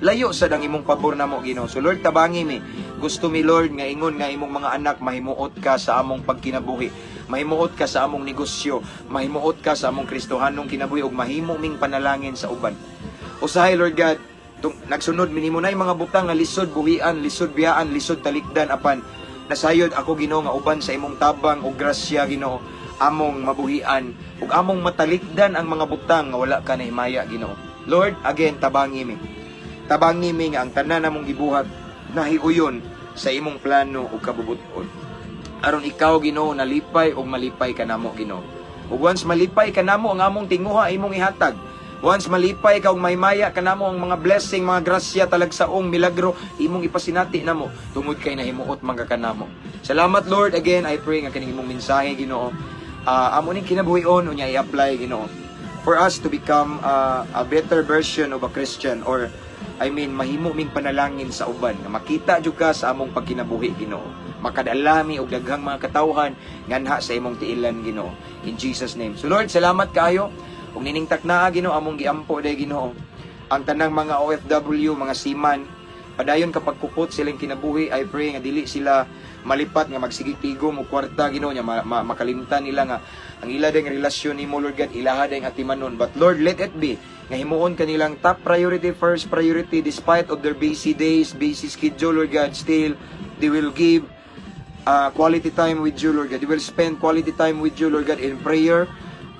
layo sad ang imong pabor namo, Ginoo. So Lord, tabangi mi. Gusto mi, Lord, nga ingon nga imong mga anak mahimuot ka sa among pagkinabuhi. Mahimuot ka sa among negosyo, mahimuot ka sa among Kristohanong kinabuhi ug mahimo ming panalangin sa uban. Usahay, Lord God, nagsunod minimo na yung mga butang nga lisod buhian, lisod biyaan, lisod talikdan apan nasayod ako, Ginoo, nga uban sa imong tabang ug grasya, Ginoo, among mabuhian ug among matalikdan ang mga butang nga wala ka nahimaya, Ginoo. Lord, again, tabangi mi. Tabangi mi nga ang tanan namong gibuhat nahiuyon sa imong plano ug kabubuton. Aron ikaw, Ginoo, nalipay ug malipay ka namo, Ginoo. Ug once malipay ka namo ang among tinguha imong ihatag. Once malipay ka ug maymaya ka namo ang mga blessing, mga grasya, talagsaong milagro imong ipasinati namo tungod kay nahimuot mangga ka namo. Salamat, Lord. Again, I pray nga kining imong mensahe, Ginoo, amo ning kinabuhion unya i-apply, Ginoo, for us to become a better version of a Christian, or mahimo ming panalangin sa uban nga makita jud ka sa among pagkinabuhi, Ginoo, makadalami og daghang mga katawhan nganha sa imong tiilan, Ginoo, in Jesus name. So Lord, salamat kaayo ug nining taknaa, Ginoo, among giampo day, Ginoo, ang tanang mga OFW, mga seaman, Padayon kapag kupot silang kinabuhi, I pray nga dili sila malipat nga magsigig-tigom o kwarta, Ginoo, nya makalimtan nila nga ang ila dayong relasyon nimo, Lord God, ilaha dayong atimanon. But Lord, let it be nga himuon kanilang top priority, first priority, despite of their busy days, busy schedule, Lord God, still they will give quality time with you, Lord God. They will spend quality time with you, Lord God, in prayer,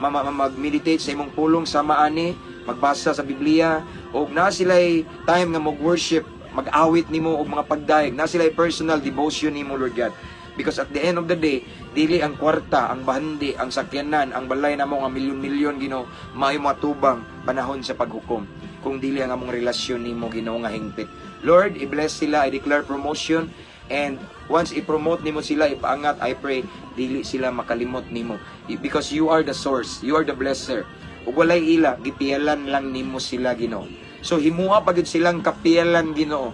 mag-meditate sa imong pulong sama ani, magbasa sa Biblia, o na sila'y time nga mag-worship, mag-awit nimo og mga pagdaig, na sila'y personal devotion nimo, Lord God. Because at the end of the day, dili ang kwarta, ang bahandi, ang sakyanan, ang balay na mo nga milyon-milyon, Ginoo, maayo matubang panahon sa paghukom. Kung dili ang among relasyon nimo, Ginoo, nga hingpit. Lord, i-bless sila, I declare promotion, and once i-promote nimo sila, ipaangat, I pray, dili sila makalimot nimo. Because you are the source, you are the blesser. Ug walay ila, gipiyalan lang nimo sila, Ginoo. So himuha pagid silang kapiyalan, Ginoo.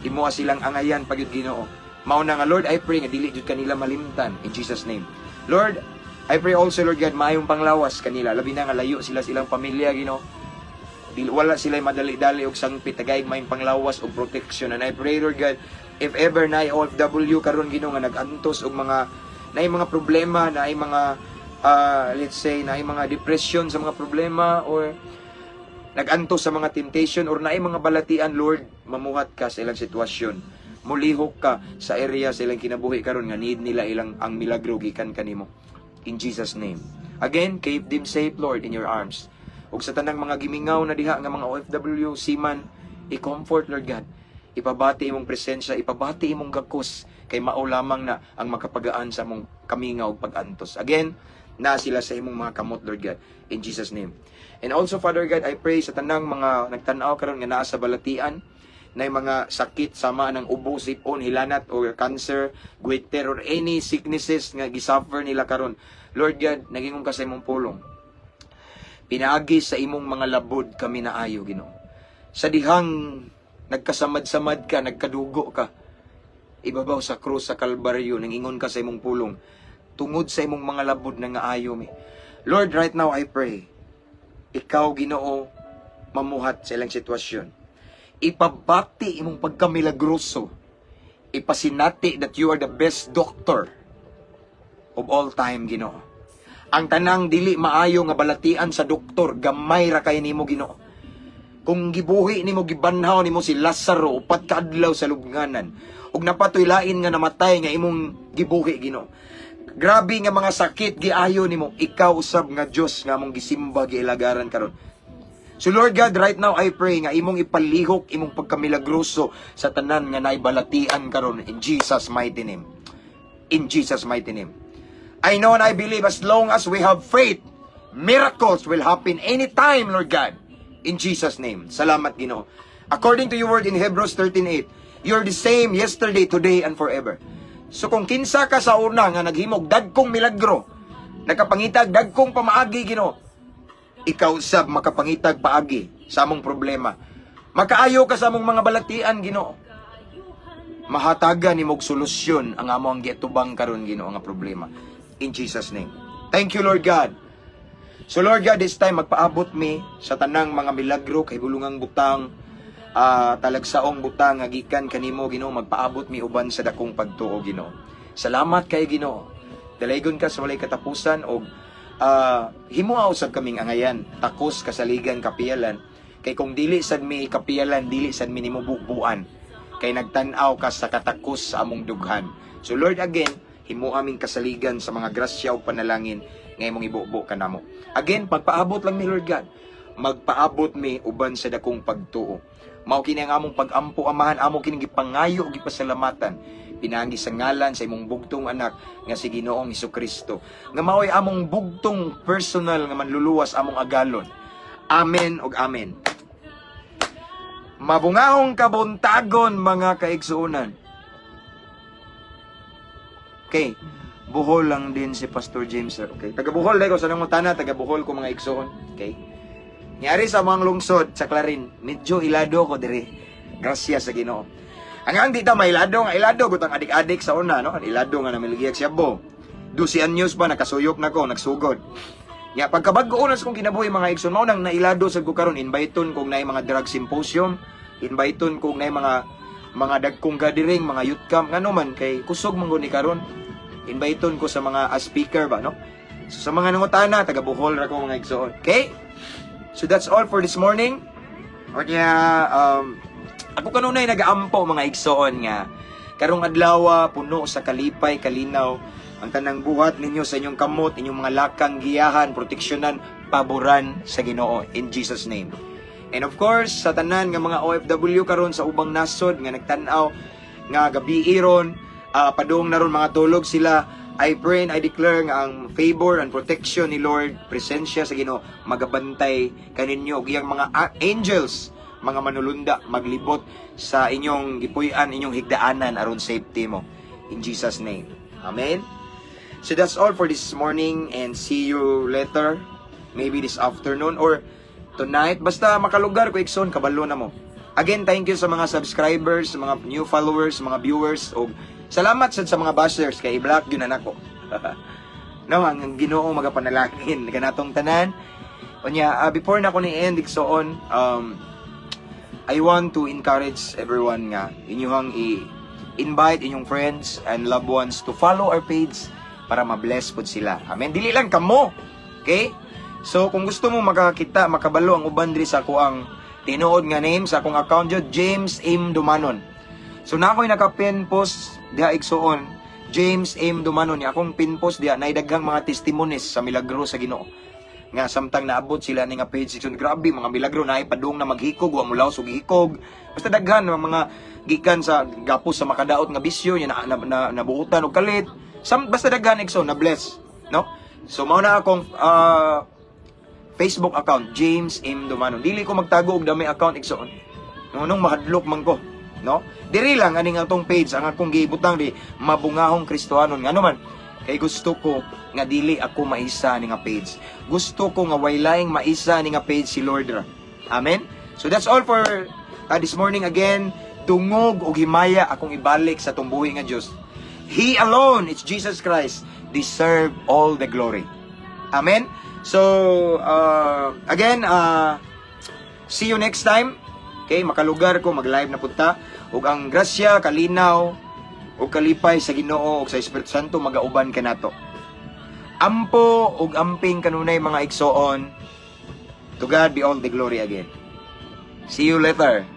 Himuha silang angayan pagid, Ginoo. Mao na nga, Lord, I pray nga dili jud kanila malimtan in Jesus name. Lord, I pray also, Lord God, maayong panglawas kanila, labi na nga layo sila silang pamilya, Ginoo. Wala sila madali-dali og sangpit, tagaig maayong panglawas og protection. And I pray, Lord God, if ever na OFW karon, Ginoo, nga nagantos og mga mga problema, mga let's say na mga depression sa mga problema, or nagantos sa mga temptation, or na mga balatian, Lord, mamuhat ka sa ilang sitwasyon. Mulihok ka sa area sa ilang kinabuhi karon nga need nila ilang ang milagro gikan kanimo. In Jesus name. Again, keep them safe, Lord, in your arms. Ug sa tanang mga gimingaw na diha nga mga OFW, seaman, i-comfort, Lord God. Ipabati imong presensya, ipabati imong gakos, kay mao lamang na ang makapagaan sa among kamingaw pag-antos. Again, na sila sa imong mga kamot, Lord God, in Jesus name. And also, Father God, I pray sa tanang mga nagtanaw karon nga naa sa balatian, na mga sakit sama ng ubo, sipon, hilanat, or cancer, goiter, or any sicknesses nga gisuffer nila karon. Lord God, nagingong ka sa imong pulong. Pinaagi sa imong mga labod kami na ayo, Ginoo. Sa dihang nagkasamad-samad ka, nagkadugo ka, ibabaw sa krus sa Kalbaryo, nangingon ka sa imong pulong, tungod sa imong mga labod na nga ayo mi. Lord, right now I pray, ikaw, Ginoo, mamuhat sa ilang sitwasyon. Ipabati imong pagkamilagroso. Ipasinati that you are the best doctor of all time, Ginoo. Ang tanang dili maayo nga balatian sa doktor, gamay ra kay nimo, Ginoo. Kung gibuhi nimo, gibanhaw nimo si Lazaro upat ka adlaw sa lubnganan, ug napatoy lain nga namatay nga imong gibuhi, Ginoo. Grabe nga mga sakit giayo nimo, ikaw usab nga Dios nga among gisimba giilagaran karon. So Lord God, right now I pray nga imong ipalihok imong pagkamilagroso sa tanan nga naibalatian karon in Jesus mighty name. In Jesus mighty name. I know and I believe as long as we have faith, miracles will happen anytime, Lord God. In Jesus name. Salamat, Ginoo. According to your word in Hebrews 13:8, you're the same yesterday, today, and forever. So kung kinsa ka sa una nga naghimog dagkong milagro, nakapangitag dagkong pamaagi, Ginoo, ikaw sab makapangitag paagi sa among problema. Makaayo ka sa among mga balatian, Ginoo. Mahatagan nimog solusyon ang among giatubang karon, Ginoo, nga problema. In Jesus name. Thank you, Lord God. So Lord God, this time magpaabot mi sa tanang mga milagro kay bulungang butang, talagsaong butang nga gikan kanimo, Ginoo, magpaabot mi uban sa dakong pagtuo, Ginoo. Salamat kay Ginoo. Dalaygon ka sa walay katapusan og himuaw sad kaming angayan, takos, kasaligan, kapiyalan. Kay kung dili sad mi kapiyalan, dili sad mi nimo bubuan. Kay nagtan-aw ka sa katakos sa among dughan. So Lord, again, himo aming kasaligan sa mga grasya o panalangin nga imong ibubo kanamo. Again, pagpaabot lang mi, Lord God. Magpaabot mi uban sa dakong pagtuo. Mao kini ang among pag-ampo, Amahan, amo kini gipangayo ug gipasalamatan. Pinangi sa ngalan sa imong bugtong anak nga si Ginoong Hesukristo. Nga mao'y among bugtong personal nga manluluwas among agalon. Amen ug amen. Mabungahong kabuntagon mga kaigsuonan. Okay, Bohol lang din si Pastor James, sir. Okay, taga Bohol dai ko sa nangutana, taga Bohol ko mga igsuon. Okay. Nyari sa mga lungsod sa Clarin, medyo ilado ko diri. Gracias sa Ginoo. Ang di ta mailado nga ilado gutang adik-adik sa una, no? Ilado nga namilgiyak siya bo. 12 anyos pa nakasuyok nako, nagsugod. Nya pagkabag-o na sa kong kinabuhi mga igsoon, mao nang nailado sa ko karon, inviton kong naay mga drug symposium, inviteon ko na mga dagkong gathering, mga youth camp ngano man kay kusog man gud ni karon. Inviteon ko sa mga as speaker ba no. So, sa mga nangutana taga Bohol ra ko mga igsoon. Okay? So that's all for this morning. O niya ako kanunay nagaampo mga igsoon nga karong adlaw puno sa kalipay, kalinaw ang tanang buhat ninyo sa inyong kamot, inyong mga lakang giyahan, proteksyonan, paboran sa Ginoo in Jesus name. And of course, sa tanan nga mga OFW karon sa ubang nasod nga nagtan-aw nga gabi iron, padung na ron mga tulog sila, I pray and I declare nga ang favor and protection ni Lord, presensya sa Ginoo magabantay kaninyo ug iyang mga angels, mga manulunda maglibot sa inyong gipuy-an, inyong higdaanan aron safety mo in Jesus name. Amen. So that's all for this morning and see you later, maybe this afternoon or tonight. Basta makalugar ko ikson, kabalo na mo. Again, thank you sa mga subscribers, sa mga new followers, mga viewers, o salamat sa mga bashers kay i-block yun na nako. No, ang Ginoo magapanalangin kanatong tanan. Unya, before na ko ni end ikson, I want to encourage everyone nga inyong i-invite inyong friends and loved ones to follow our page para ma-bless po sila. Amen. Dili lang kamo. Okay? So, kung gusto mo makakita, makabalo ang uban diri sa ako ang tinuod nga name sa akong account dyan, James M. Dumanon. So, na ako'y naka-pin post diha igsoon, James M. Dumanon. Akong pin post diha, naidaghang mga testimonies sa milagro sa Ginoo. Nga, samtang naabot sila ni nga page section. Grabe, mga milagro na ipadung na maghikog, wa mulaw so gihikog. Basta daghan, mga gikan sa gapos sa makadaot nga bisyo, nabuutan o kalit. Basta daghan igsoon, na bless. No? So, mauna akong Facebook account, James M. Dumanon. Dili ko magtago og dami account igsoon. Nung mahadlok man ko, no? Diri lang aning atong page ang akong gibutang di mabungahong Kristohanon. Ngano man kay gusto ko nga dili ako maisa ni nga page. Gusto ko nga waylaing maisa ni nga page si Lord ra. Amen. So that's all for this morning again. Tungog og himaya akong ibalik sa tumbuhi nga Dios. He alone, it's Jesus Christ, deserve all the glory. Amen. So, again, see you next time. Okay, makalugar ko, mag-live na punta. Ug ang grasya, kalinaw, ug kalipay sa Ginoo ug sa Espiritu Santo magauban ka nato. Ampo ug amping kanunay mga igsoon. To God be all the glory again. See you later.